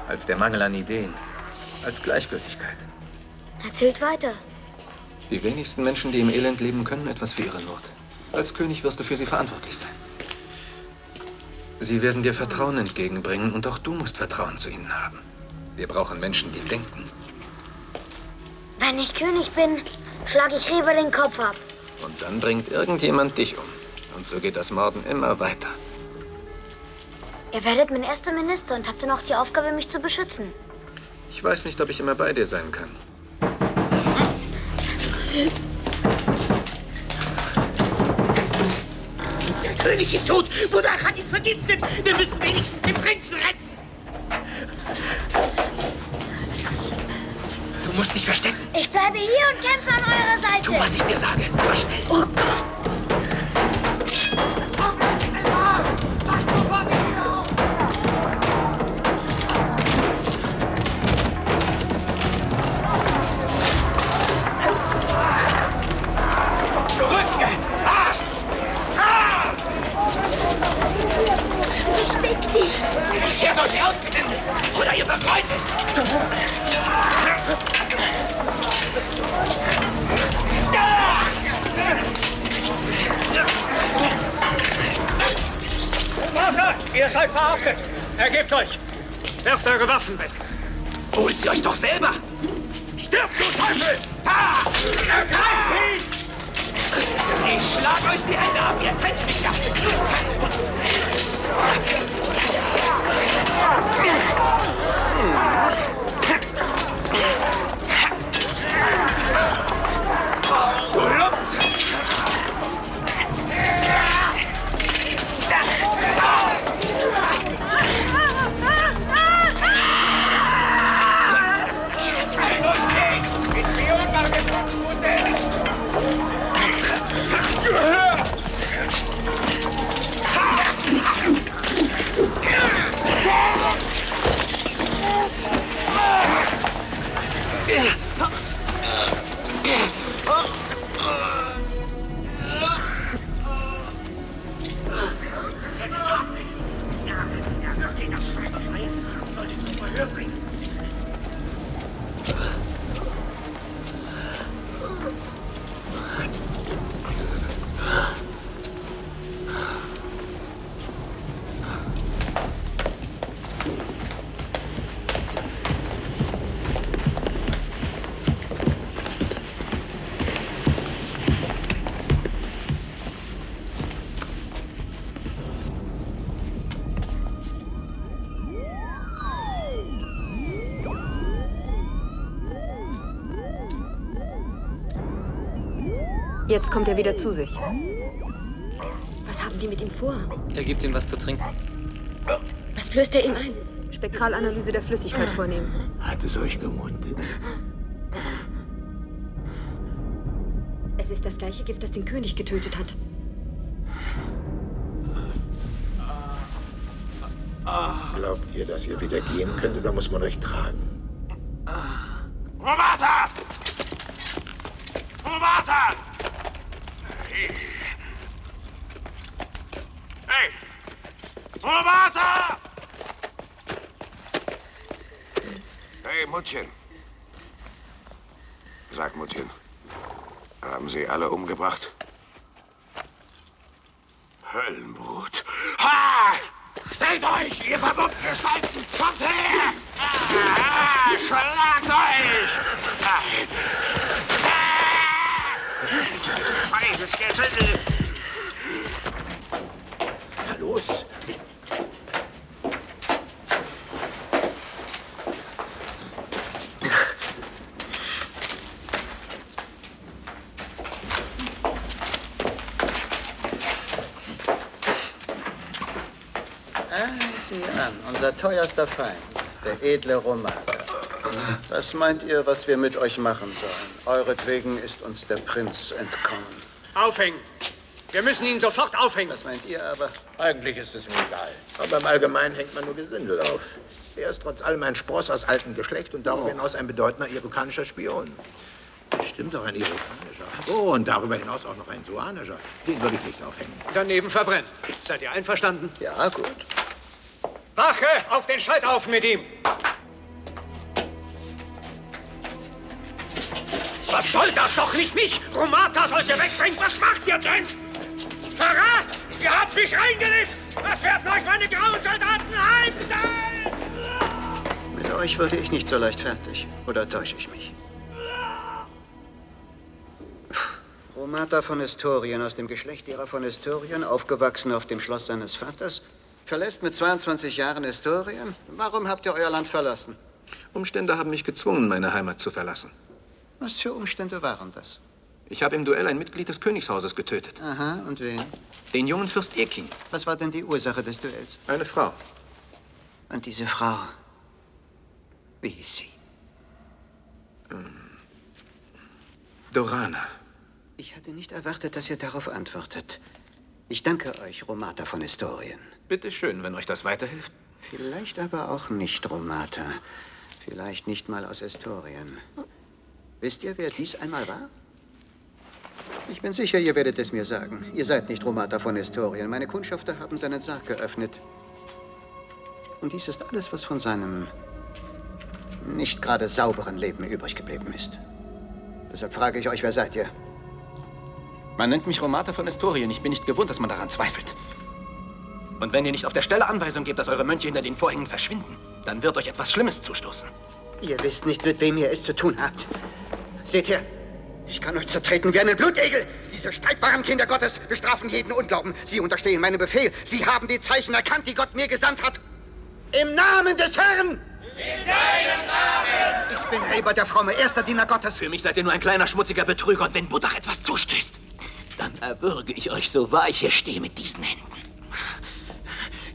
als der Mangel an Ideen, als Gleichgültigkeit. Erzählt weiter. Die wenigsten Menschen, die im Elend leben, können etwas für ihre Not. Als König wirst du für sie verantwortlich sein. Sie werden dir Vertrauen entgegenbringen und auch du musst Vertrauen zu ihnen haben. Wir brauchen Menschen, die denken. Wenn ich König bin, schlage ich Reber den Kopf ab. Und dann bringt irgendjemand dich um. Und so geht das Morden immer weiter. Ihr werdet mein erster Minister und habt dann auch die Aufgabe, mich zu beschützen. Ich weiß nicht, ob ich immer bei dir sein kann. Der König ist tot. Buddach hat ihn vergiftet. Wir müssen wenigstens den Prinzen retten. Du musst dich verstecken. Ich bleibe hier und kämpfe an eurer Seite. Tu, was ich dir sage. Aber schnell. Oh Gott. Versteckt dich! Schert euch aus, oder ihr bereut es! Vater, ihr seid verhaftet! Ergebt euch! Werft eure Waffen weg! Holt sie euch doch selber! Stirbt, du Teufel! Ha! Ergreift ihn! Ich schlag euch die Hände ab, ihr kennt mich ja! Du Lump! Jetzt kommt er wieder zu sich. Was haben die mit ihm vor? Er gibt ihm was zu trinken. Was flößt er ihm ein? Spektralanalyse der Flüssigkeit vornehmen. Hat es euch gemundet? Es ist das gleiche Gift, das den König getötet hat. Glaubt ihr, dass ihr wieder gehen könnt, oder muss man euch tragen? Romata! Romata! Hey! Romata! Hey, Muttchen. Sag, Muttchen, haben Sie alle umgebracht? Höllenbrut. Ha! Stellt euch, ihr vermummten Gestalten! Kommt her! Schlagt euch! Feiges Gesindel! Na los! sie an, unser teuerster Feind, der edle Romata. Was meint ihr, was wir mit euch machen sollen? Euretwegen ist uns der Prinz entkommen. Aufhängen! Wir müssen ihn sofort aufhängen. Was meint ihr aber? Eigentlich ist es mir egal. Aber im Allgemeinen hängt man nur Gesindel auf. Er ist trotz allem ein Spross aus altem Geschlecht und darüber hinaus ein bedeutender irokanischer Spion. Stimmt doch, ein irokanischer. Oh, und darüber hinaus auch noch ein suanischer. Den würde ich nicht aufhängen. Daneben verbrennen. Seid ihr einverstanden? Ja, gut. Wache! Auf den Scheiterhaufen mit ihm! Was soll das doch nicht mich? Romata sollt ihr wegbringen. Was macht ihr denn? Verrat! Ihr habt mich reingelegt! Was werden euch meine grauen Soldaten heimzahlen? Mit euch würde ich nicht so leicht fertig. Oder täusche ich mich? Romata von Estorien, aus dem Geschlecht derer von Estorien, aufgewachsen auf dem Schloss seines Vaters, verlässt mit 22 Jahren Estorien. Warum habt ihr euer Land verlassen? Umstände haben mich gezwungen, meine Heimat zu verlassen. Was für Umstände waren das? Ich habe im Duell ein Mitglied des Königshauses getötet. Aha, und wen? Den jungen Fürst Ekin. Was war denn die Ursache des Duells? Eine Frau. Und diese Frau, wie hieß sie? Dorana. Ich hatte nicht erwartet, dass ihr darauf antwortet. Ich danke euch, Romata von Estorien. Bitte schön, wenn euch das weiterhilft. Vielleicht aber auch nicht, Romata. Vielleicht nicht mal aus Estorien. Wisst ihr, wer dies einmal war? Ich bin sicher, ihr werdet es mir sagen. Ihr seid nicht Romata von Estorien. Meine Kundschafter haben seinen Sarg geöffnet. Und dies ist alles, was von seinem nicht gerade sauberen Leben übrig geblieben ist. Deshalb frage ich euch, wer seid ihr? Man nennt mich Romata von Estorien. Ich bin nicht gewohnt, dass man daran zweifelt. Und wenn ihr nicht auf der Stelle Anweisung gebt, dass eure Mönche hinter den Vorhängen verschwinden, dann wird euch etwas Schlimmes zustoßen. Ihr wisst nicht, mit wem ihr es zu tun habt. Seht ihr, ich kann euch zertreten wie einen Blutegel. Diese steigbaren Kinder Gottes bestrafen jeden Unglauben. Sie unterstehen meinem Befehl. Sie haben die Zeichen erkannt, die Gott mir gesandt hat. Im Namen des Herrn! In seinem Namen! Ich bin Reber der Fromme, erster Diener Gottes. Für mich seid ihr nur ein kleiner, schmutziger Betrüger. Und wenn Buddach etwas zustößt, dann erwürge ich euch, so wahr ich hier stehe mit diesen Händen.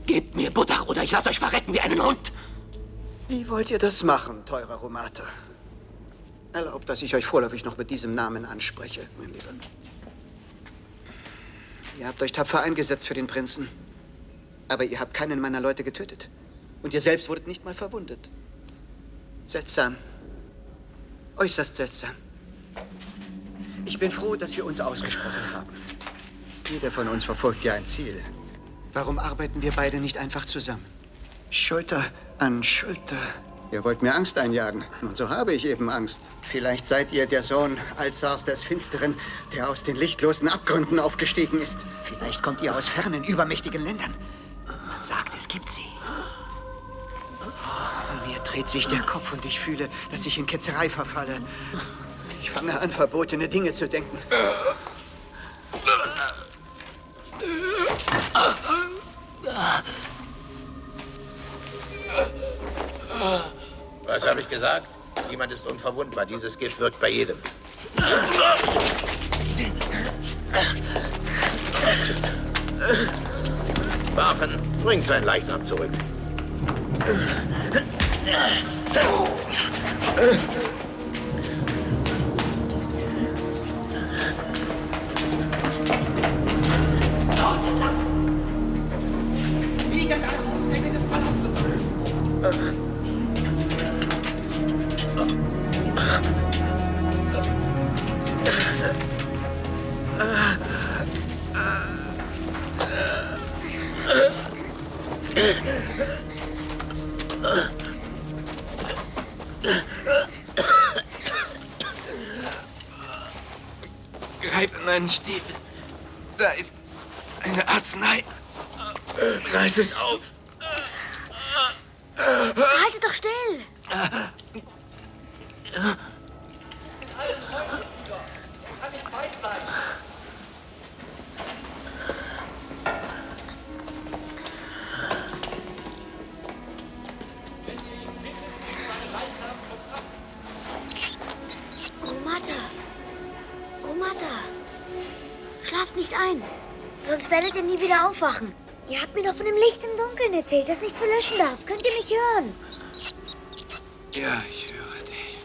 Gebt mir Buddach oder ich lasse euch verrecken wie einen Hund. Wie wollt ihr das machen, teurer Romata? Erlaubt, dass ich euch vorläufig noch mit diesem Namen anspreche, mein Lieber. Ihr habt euch tapfer eingesetzt für den Prinzen. Aber ihr habt keinen meiner Leute getötet. Und ihr selbst wurdet nicht mal verwundet. Seltsam. Äußerst seltsam. Ich bin froh, dass wir uns ausgesprochen haben. Jeder von uns verfolgt ja ein Ziel. Warum arbeiten wir beide nicht einfach zusammen? Schulter an Schulter. Ihr wollt mir Angst einjagen. Und so habe ich eben Angst. Vielleicht seid ihr der Sohn Alzars des Finsteren, der aus den lichtlosen Abgründen aufgestiegen ist. Vielleicht kommt ihr aus fernen, übermächtigen Ländern. Man sagt, es gibt sie. Oh, mir dreht sich der Kopf und ich fühle, dass ich in Ketzerei verfalle. Ich fange an, verbotene Dinge zu denken. Was habe ich gesagt? Niemand ist unverwundbar. Dieses Gift wirkt bei jedem. Wachen, bringt sein Leichnam zurück. Liegt an der Ausgänge des Palastes. Greif in meinen Stiefel. Da ist eine Arznei. Reiß es auf. Haltet doch still! Kann nicht weit sein. Romata! Romata! Schlaft nicht ein, sonst werdet ihr nie wieder aufwachen. Ihr habt mir doch von dem Licht im Dunkeln erzählt, das nicht verlöschen darf. Könnt ihr mich hören? Ja, ich höre dich.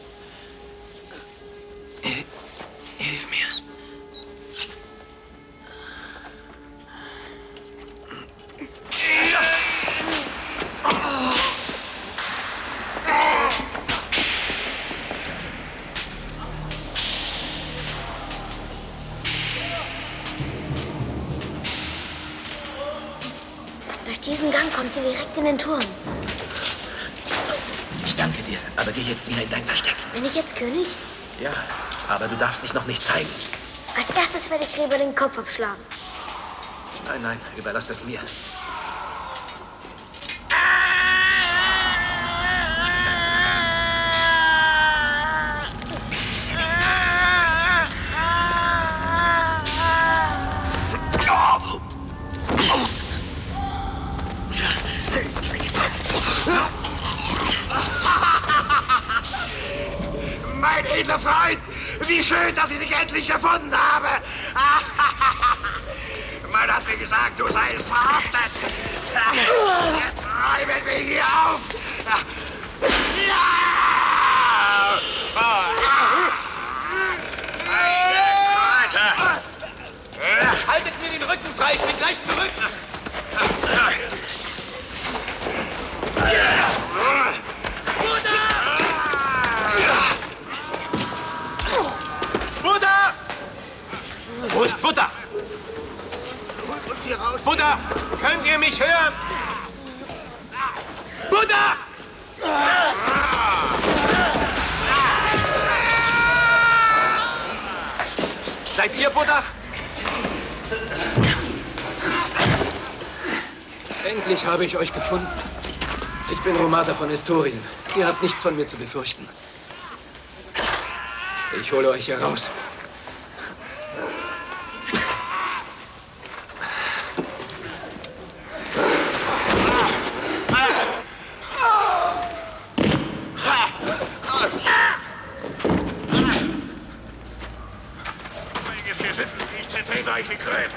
Hilf mir. Durch diesen Gang kommt ihr direkt in den Turm. Ich danke dir, aber geh jetzt wieder in dein Versteck. Bin ich jetzt König? Ja, aber du darfst dich noch nicht zeigen. Als erstes werde ich Reber den Kopf abschlagen. Nein, nein, überlass das mir. Mein edler Freund, wie schön, dass ich dich endlich gefunden habe. Man hat mir gesagt, du seist verhaftet. Jetzt räumen wir hier auf. Haltet mir den Rücken frei, ich bin gleich zurück. Buddha! Wo ist Buddha? Holt uns hier raus. Buddha, könnt ihr mich hören? Buddha! Seid ihr Buddha? Endlich habe ich euch gefunden. Ich bin Romata von Estorien. Ihr habt nichts von mir zu befürchten. Ich hole euch heraus. Wir sind nicht zertretreiche Krähen.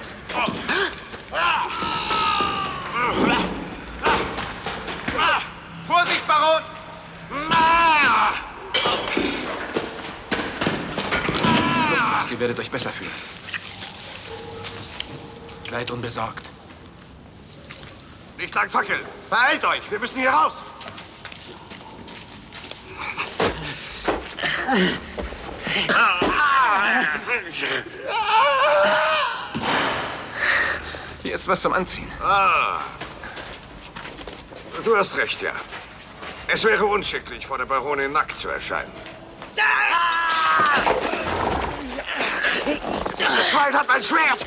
Vorsicht, Baron! Ihr werdet euch besser fühlen. Seid unbesorgt. Nicht lang fackeln. Beeilt euch, wir müssen hier raus. Hier ist was zum Anziehen. Du hast recht, ja. Es wäre unschicklich, vor der Baronin nackt zu erscheinen. Dieses Schwein hat mein Schwert!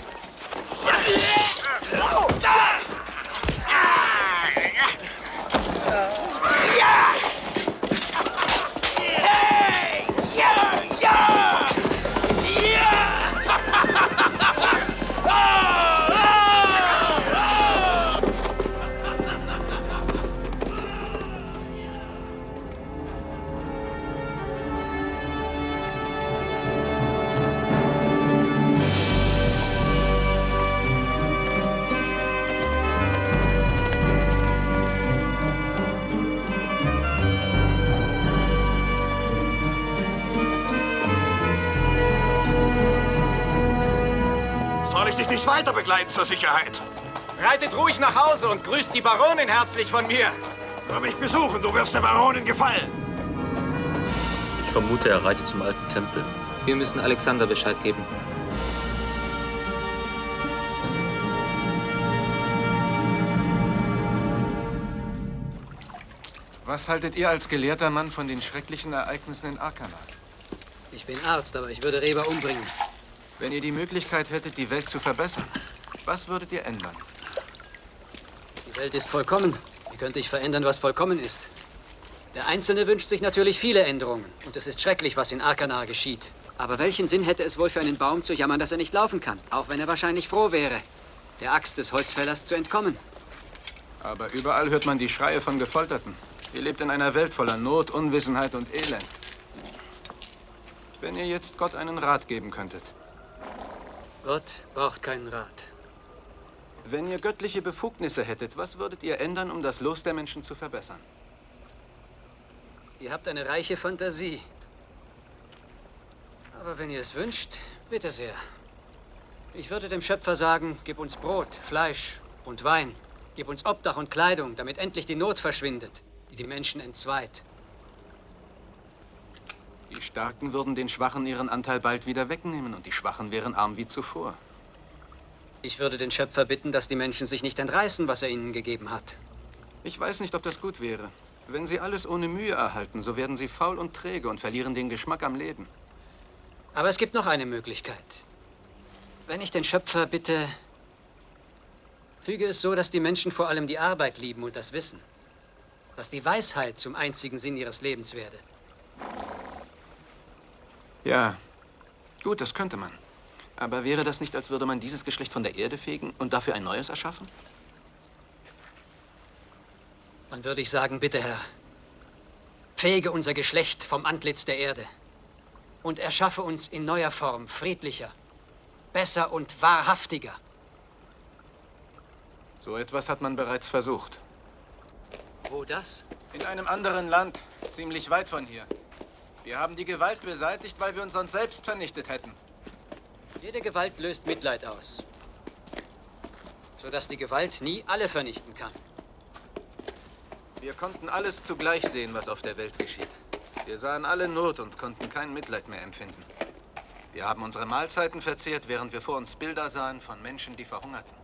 Soll ich dich nicht weiter begleiten zur Sicherheit? Reitet ruhig nach Hause und grüßt die Baronin herzlich von mir. Komm mich besuchen, du wirst der Baronin gefallen. Ich vermute, er reitet zum alten Tempel. Wir müssen Alexander Bescheid geben. Was haltet ihr als gelehrter Mann von den schrecklichen Ereignissen in Arkana? Ich bin Arzt, aber ich würde Reber umbringen. Wenn ihr die Möglichkeit hättet, die Welt zu verbessern, was würdet ihr ändern? Die Welt ist vollkommen. Wie könnte ich verändern, was vollkommen ist? Der Einzelne wünscht sich natürlich viele Änderungen. Und es ist schrecklich, was in Arkana geschieht. Aber welchen Sinn hätte es wohl für einen Baum zu jammern, dass er nicht laufen kann? Auch wenn er wahrscheinlich froh wäre, der Axt des Holzfällers zu entkommen. Aber überall hört man die Schreie von Gefolterten. Ihr lebt in einer Welt voller Not, Unwissenheit und Elend. Wenn ihr jetzt Gott einen Rat geben könntet. Gott braucht keinen Rat. Wenn ihr göttliche Befugnisse hättet, was würdet ihr ändern, um das Los der Menschen zu verbessern? Ihr habt eine reiche Fantasie. Aber wenn ihr es wünscht, bitte sehr. Ich würde dem Schöpfer sagen, gib uns Brot, Fleisch und Wein. Gib uns Obdach und Kleidung, damit endlich die Not verschwindet, die die Menschen entzweit. Die Starken würden den Schwachen ihren Anteil bald wieder wegnehmen und die Schwachen wären arm wie zuvor. Ich würde den Schöpfer bitten, dass die Menschen sich nicht entreißen, was er ihnen gegeben hat. Ich weiß nicht, ob das gut wäre. Wenn sie alles ohne Mühe erhalten, so werden sie faul und träge und verlieren den Geschmack am Leben. Aber es gibt noch eine Möglichkeit. Wenn ich den Schöpfer bitte, füge es so, dass die Menschen vor allem die Arbeit lieben und das Wissen. Dass die Weisheit zum einzigen Sinn ihres Lebens werde. Ja, gut, das könnte man. Aber wäre das nicht, als würde man dieses Geschlecht von der Erde fegen und dafür ein neues erschaffen? Dann würde ich sagen, bitte, Herr, fege unser Geschlecht vom Antlitz der Erde und erschaffe uns in neuer Form friedlicher, besser und wahrhaftiger. So etwas hat man bereits versucht. Wo das? In einem anderen Land, ziemlich weit von hier. Wir haben die Gewalt beseitigt, weil wir uns sonst selbst vernichtet hätten. Jede Gewalt löst Mitleid aus, sodass die Gewalt nie alle vernichten kann. Wir konnten alles zugleich sehen, was auf der Welt geschieht. Wir sahen alle Not und konnten kein Mitleid mehr empfinden. Wir haben unsere Mahlzeiten verzehrt, während wir vor uns Bilder sahen von Menschen, die verhungerten.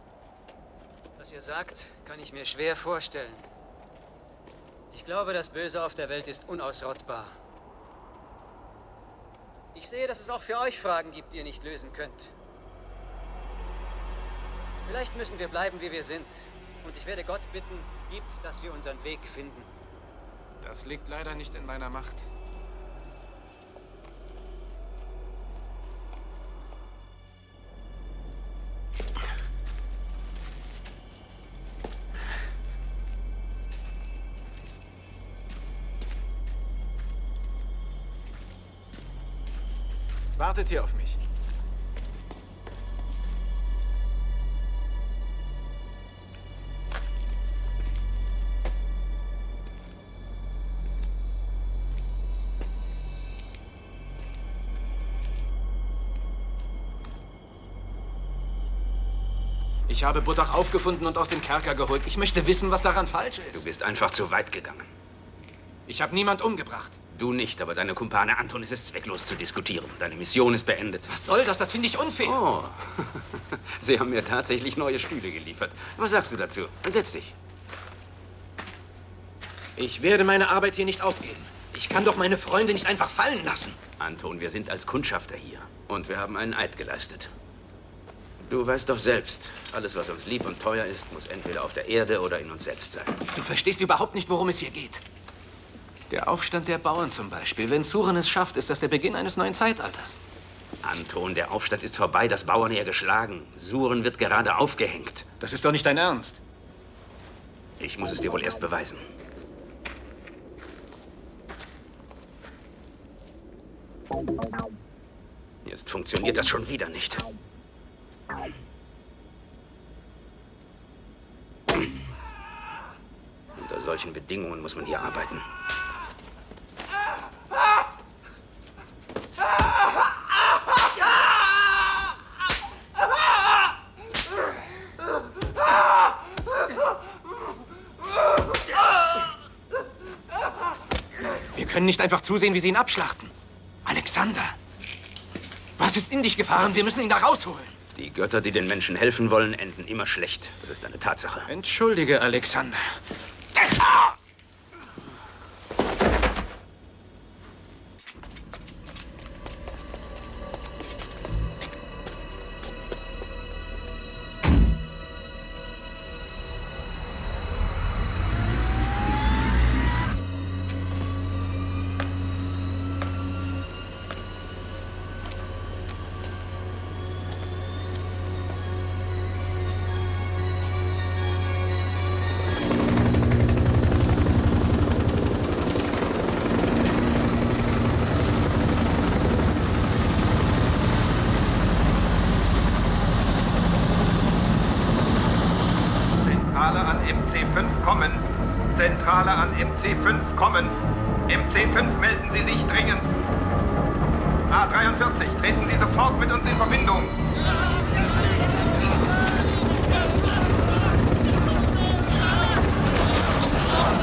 Was ihr sagt, kann ich mir schwer vorstellen. Ich glaube, das Böse auf der Welt ist unausrottbar. Ich sehe, dass es auch für euch Fragen gibt, die ihr nicht lösen könnt. Vielleicht müssen wir bleiben, wie wir sind. Und ich werde Gott bitten, gib, dass wir unseren Weg finden. Das liegt leider nicht in meiner Macht. Wartet hier auf mich. Ich habe Buddach aufgefunden und aus dem Kerker geholt. Ich möchte wissen, was daran falsch ist. Du bist einfach zu weit gegangen. Ich habe niemand umgebracht. Du nicht, aber deine Kumpane Anton ist es zwecklos zu diskutieren. Deine Mission ist beendet. Was soll das? Das finde ich unfair. Oh, sie haben mir tatsächlich neue Stühle geliefert. Was sagst du dazu? Setz dich. Ich werde meine Arbeit hier nicht aufgeben. Ich kann doch meine Freunde nicht einfach fallen lassen. Anton, wir sind als Kundschafter hier. Und wir haben einen Eid geleistet. Du weißt doch selbst, alles, was uns lieb und teuer ist, muss entweder auf der Erde oder in uns selbst sein. Du verstehst überhaupt nicht, worum es hier geht. Der Aufstand der Bauern zum Beispiel. Wenn Suren es schafft, ist das der Beginn eines neuen Zeitalters. Anton, der Aufstand ist vorbei, das Bauernheer geschlagen. Suren wird gerade aufgehängt. Das ist doch nicht dein Ernst. Ich muss es dir wohl erst beweisen. Jetzt funktioniert das schon wieder nicht. Unter solchen Bedingungen muss man hier arbeiten. Wir können nicht einfach zusehen, wie sie ihn abschlachten. Alexander, was ist in dich gefahren? Wir müssen ihn da rausholen. Die Götter, die den Menschen helfen wollen, enden immer schlecht. Das ist eine Tatsache. Entschuldige, Alexander. Zentrale an MC5 kommen. MC5 melden Sie sich dringend. A43, treten Sie sofort mit uns in Verbindung.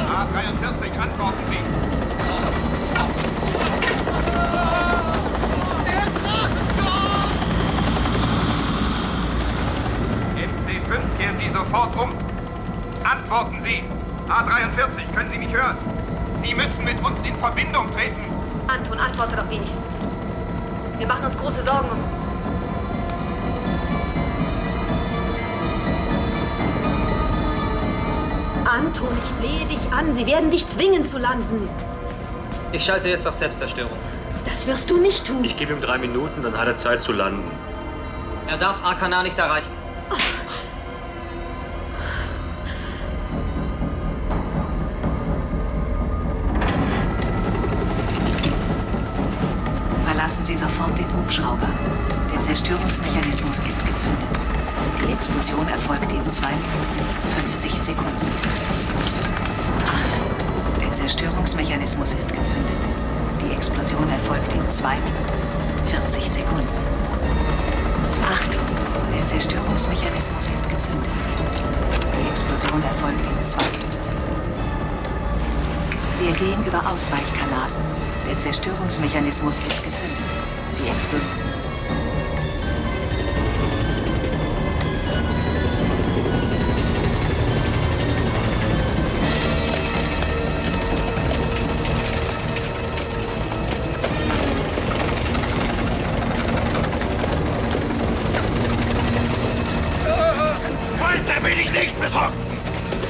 A43, antworten Sie. MC5, kehren Sie sofort um. Antworten Sie. A43, können Sie mich hören? Sie müssen mit uns in Verbindung treten. Anton, antworte doch wenigstens. Wir machen uns große Sorgen um... Anton, ich flehe dich an. Sie werden dich zwingen zu landen. Ich schalte jetzt auf Selbstzerstörung. Das wirst du nicht tun. Ich gebe ihm 3 Minuten, dann hat er Zeit zu landen. Er darf Arkana nicht erreichen. Verlassen Sie sofort den Hubschrauber. Der Zerstörungsmechanismus ist gezündet. Die Explosion erfolgt in 2 Minuten 50 Sekunden. Achtung, der Zerstörungsmechanismus ist gezündet. Die Explosion erfolgt in 2 Minuten 40 Sekunden. Achtung, der Zerstörungsmechanismus ist gezündet. Die Explosion erfolgt in 2 Minuten. Wir gehen über Ausweichkanal. Der Zerstörungsmechanismus ist gezündet. Die Explosion... Heute bin ich nicht betrunken.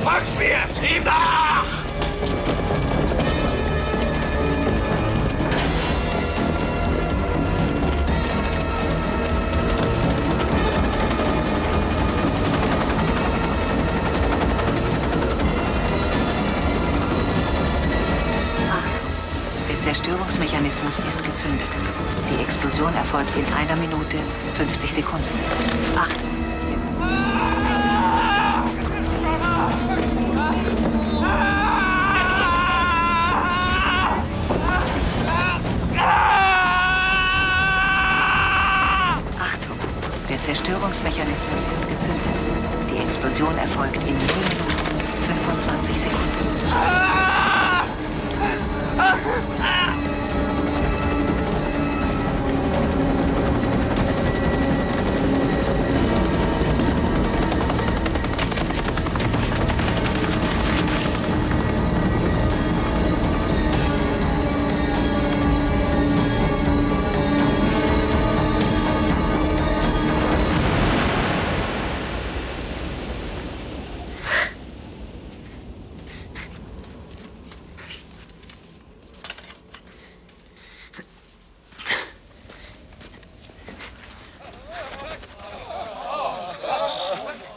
Folgt mir, ihm nach! Der Zerstörungsmechanismus ist gezündet. Die Explosion erfolgt in 1 Minute 50 Sekunden. Achtung! Achtung! Der Zerstörungsmechanismus ist gezündet. Die Explosion erfolgt in 0 Minuten 25 Sekunden.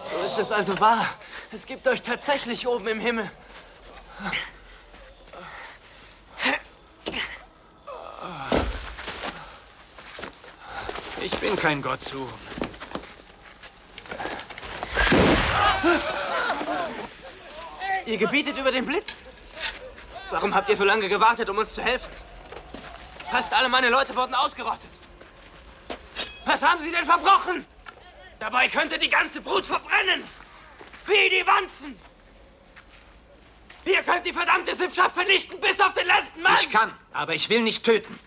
So ist es also wahr. Es gibt euch tatsächlich oben im Himmel. Ich bin kein Gott zu. Ihr gebietet über den Blitz? Warum habt ihr so lange gewartet, um uns zu helfen? Fast alle meine Leute wurden ausgerottet. Was haben sie denn verbrochen? Dabei könnte die ganze Brut verbrennen. Wie die Wanzen. Ihr könnt die verdammte Sippschaft vernichten, bis auf den letzten Mann. Ich kann, aber ich will nicht töten.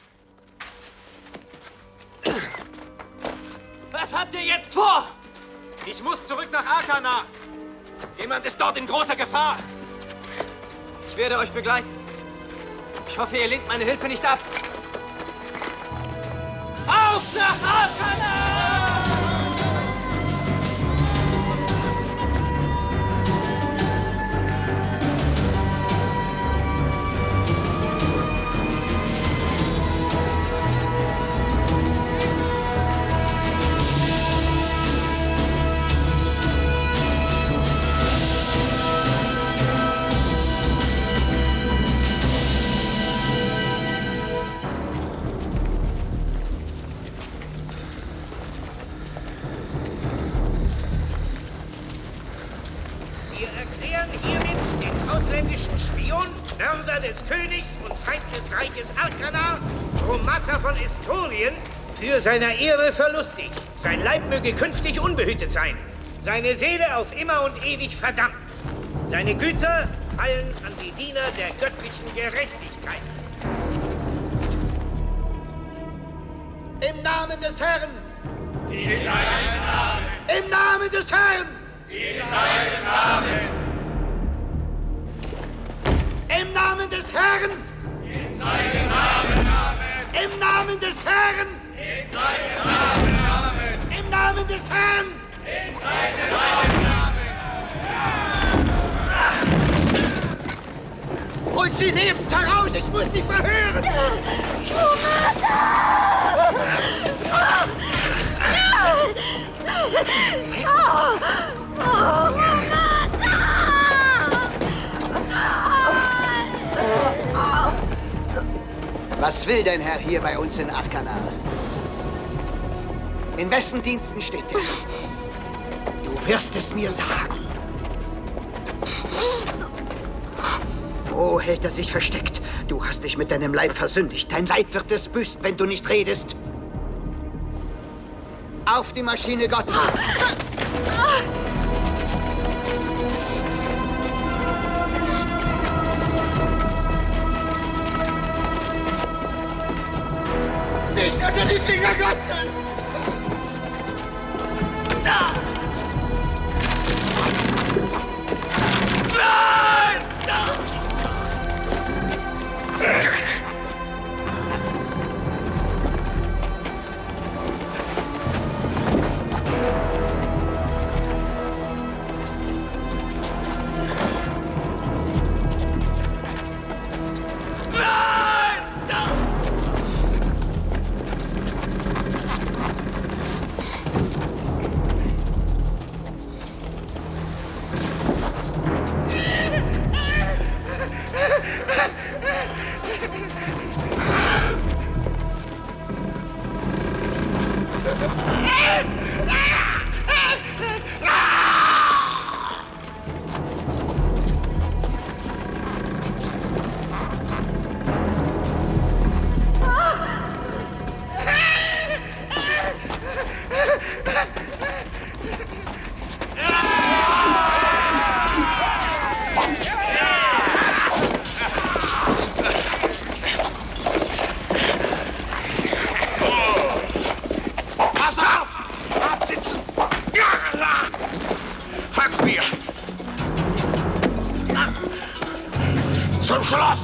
Was habt ihr jetzt vor? Ich muss zurück nach Arkana. Jemand ist dort in großer Gefahr. Ich werde euch begleiten. Ich hoffe, ihr lehnt meine Hilfe nicht ab. Auf nach Arkana! Mörder des Königs und Feind des Reiches Arkana, Tromata von Estorien, für seiner Ehre verlustig. Sein Leib möge künftig unbehütet sein. Seine Seele auf immer und ewig verdammt. Seine Güter fallen an die Diener der göttlichen Gerechtigkeit. Im Namen des Herrn! In seinem Namen! Im Namen des Herrn! In seinem Namen! Im Namen des Herrn! In seinem Namen! Im Namen des Herrn! In seinem Namen! Im Namen des Herrn! In seinem Namen! Holt sie lebend heraus! Ich muss sie verhören! Was will dein Herr hier bei uns in Arkana? In wessen Diensten steht er? Du wirst es mir sagen. Wo hält er sich versteckt? Du hast dich mit deinem Leib versündigt. Dein Leib wird es büßen, wenn du nicht redest. Auf die Maschine Gottes! Nicht unter die Finger Gottes! Nein! Zum Schloss!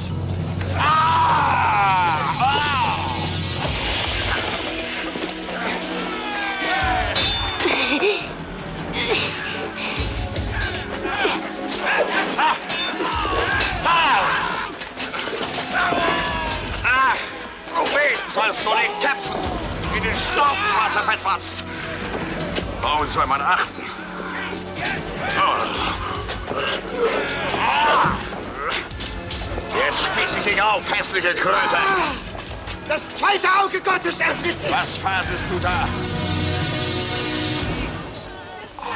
Du beten sollst du nicht kämpfen! In den Staub, schwarzer Fettfratz! Warum soll man achten? Jetzt spieß ich dich auf, hässliche Kröte! Das zweite Auge Gottes öffnet sich! Was fasest du da?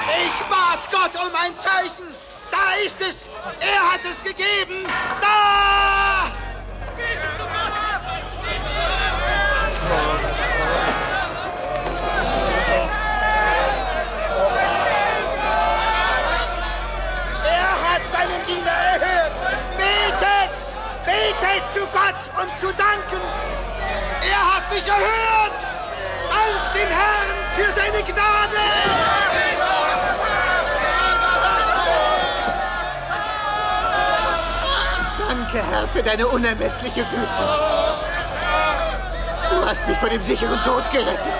Ich bat Gott um ein Zeichen! Da ist es! Er hat es gegeben! Da! Er hat seinen Diener erhört! Betet! Betet zu Gott, um zu danken! Er hat mich erhört! Dank dem Herrn für seine Gnade! Danke, Herr, für deine unermessliche Güte. Du hast mich vor dem sicheren Tod gerettet.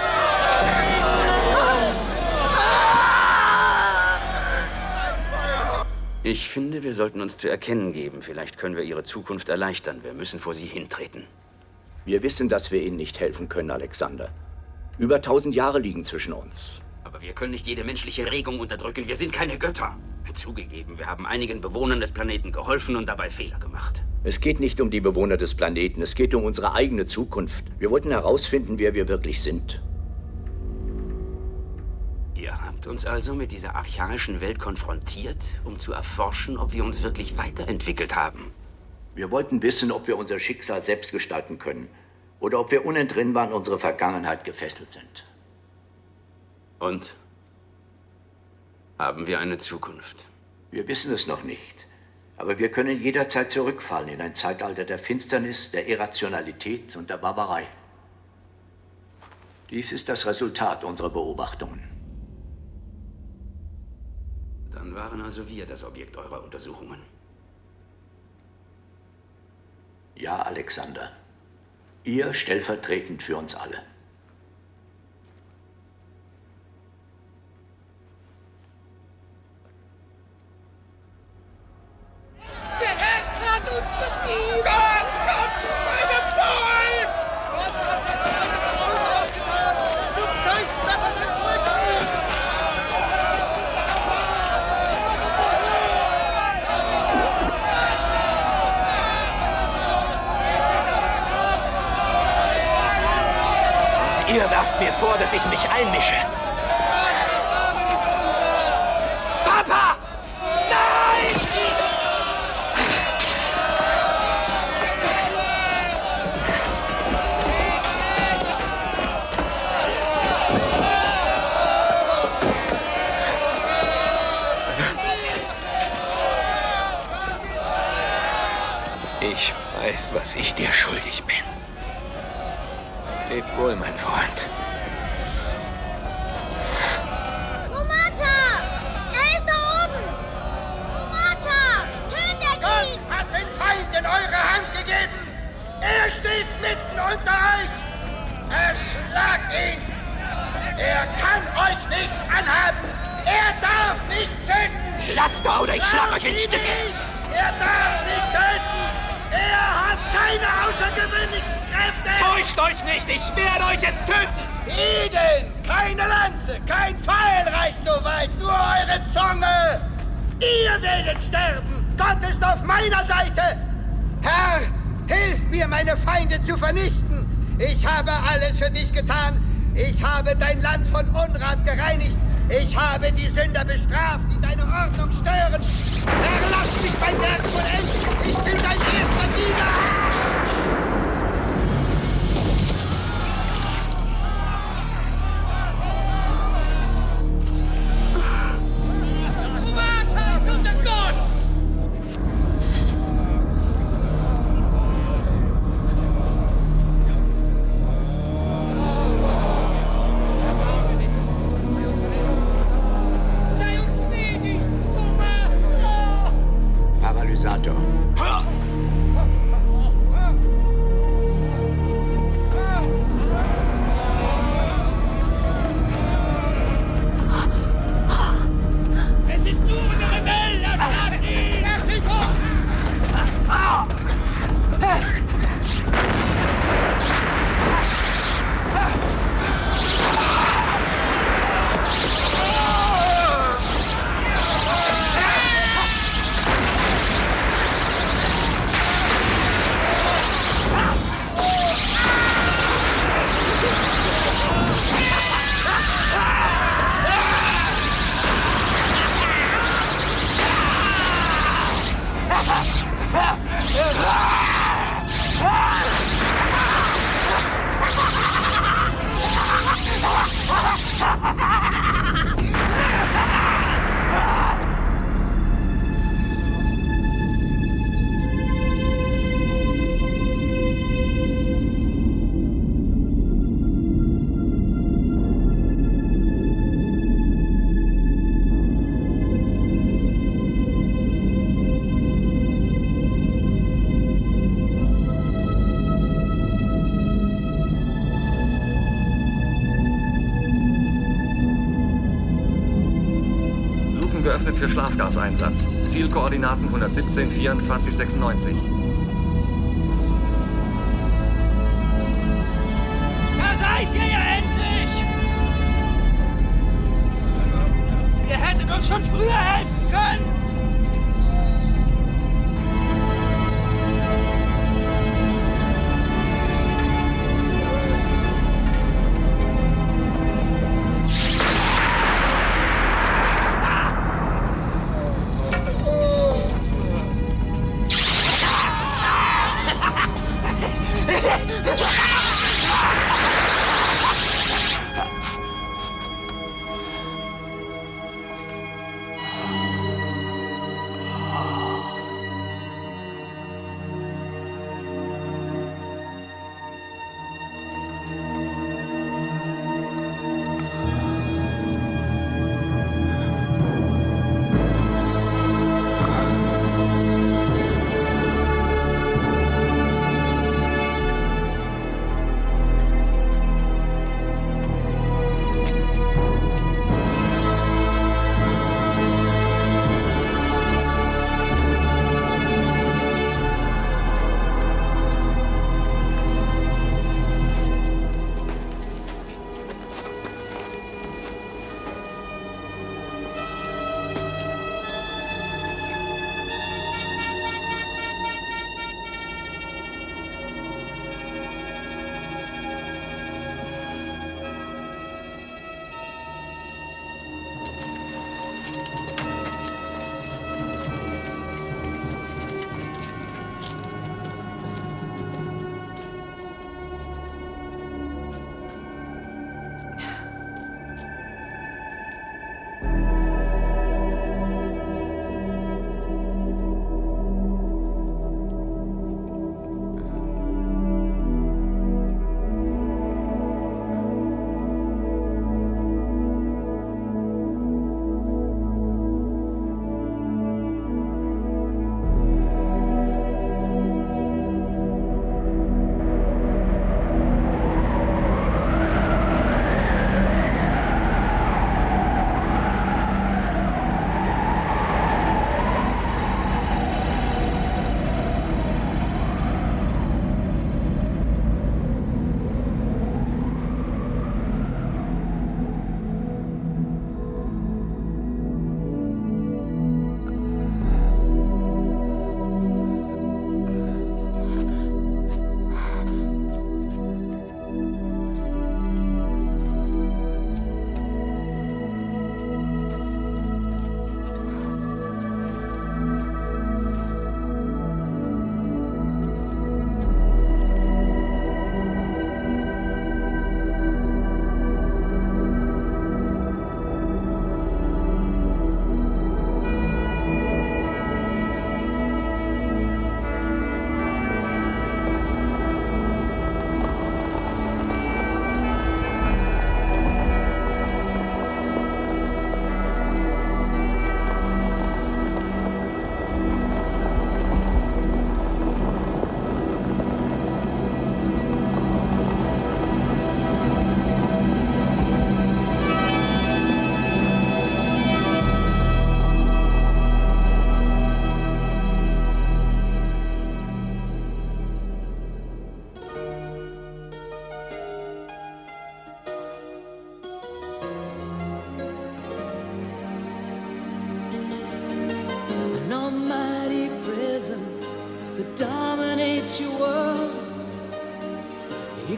Ich finde, wir sollten uns zu erkennen geben. Vielleicht können wir Ihre Zukunft erleichtern. Wir müssen vor Sie hintreten. Wir wissen, dass wir Ihnen nicht helfen können, Alexander. Über 1000 Jahre liegen zwischen uns. Aber wir können nicht jede menschliche Regung unterdrücken. Wir sind keine Götter. Zugegeben, wir haben einigen Bewohnern des Planeten geholfen und dabei Fehler gemacht. Es geht nicht um die Bewohner des Planeten. Es geht um unsere eigene Zukunft. Wir wollten herausfinden, wer wir wirklich sind. Ihr habt uns also mit dieser archaischen Welt konfrontiert, um zu erforschen, ob wir uns wirklich weiterentwickelt haben. Wir wollten wissen, ob wir unser Schicksal selbst gestalten können oder ob wir unentrinnbar an unsere Vergangenheit gefesselt sind. Und? Haben wir eine Zukunft? Wir wissen es noch nicht. Aber wir können jederzeit zurückfallen in ein Zeitalter der Finsternis, der Irrationalität und der Barbarei. Dies ist das Resultat unserer Beobachtungen. Dann waren also wir das Objekt eurer Untersuchungen. Ja, Alexander. Ihr stellvertretend für uns alle. Der Herr hat uns verziehen! Gott kommt zu meinem Sohn! Gott hat sein zweites Auge aufgetan, zum Zeichen, dass er sein Volk liebt! Ihr werft mir vor, dass ich mich einmische. Papa! Nein! Ich weiß, was ich dir schuldig bin. Leb wohl, mein Freund. Romata! Er ist da oben! Romata! Tötet ihn! Gott hat den Feind in eure Hand gegeben! Er steht mitten unter euch! Erschlagt ihn! Er kann euch nichts anhaben! Er darf nicht töten! Platzt doch, oder ich schlag euch in Stücke! Er darf nicht töten! Er hat keine außergewöhnlichen Kräfte! Täuscht euch nicht! Ich werde euch jetzt töten! Eden! Keine Lanze! Kein Pfeil reicht so weit! Nur eure Zunge! Ihr werdet sterben! Gott ist auf meiner Seite! Herr, hilf mir, meine Feinde zu vernichten! Ich habe alles für dich getan! Ich habe dein Land von Unrat gereinigt! Ich habe die Sünder bestraft, die deine Ordnung stören! Herr, lass mich mein Werk vollenden! Ich bin dein erster Diener! Paralysator. Es ist zu der Rebellen! Erschlagt ihn! Lasst ihn kommen! Geöffnet für Schlafgaseinsatz. Zielkoordinaten 117 24 96. Da seid ihr ja endlich! Ihr hättet uns schon früher helfen können!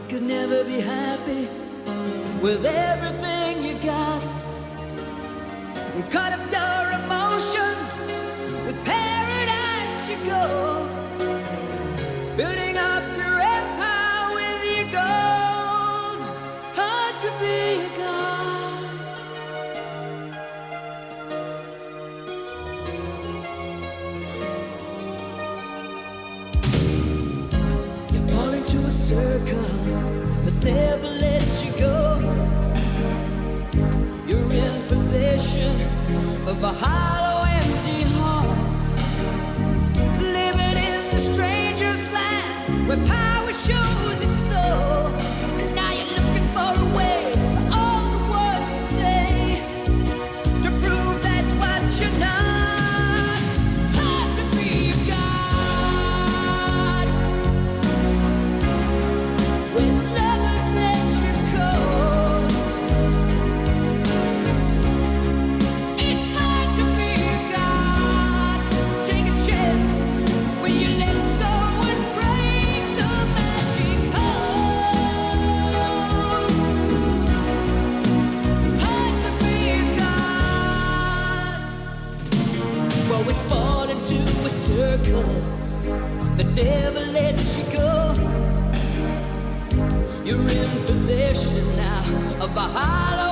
could never be happy with everything you got. Cut up your emotions, with paradise you go. Building up your empire with your gold. Hard to be a god. You fall into a circle that never lets you go. You're in possession of a hollow, empty heart, living in the stranger's land where power shows its soul. And now you're looking for a way, for all the words to say, to prove that's what you're not. Hard to be a god when lovers let you go. It's hard to be a god. Take a chance when you let go and break the magic hold. Hard to be a god. Well, it's fall into a circle that never lets you go. You're in possession now of a hollow,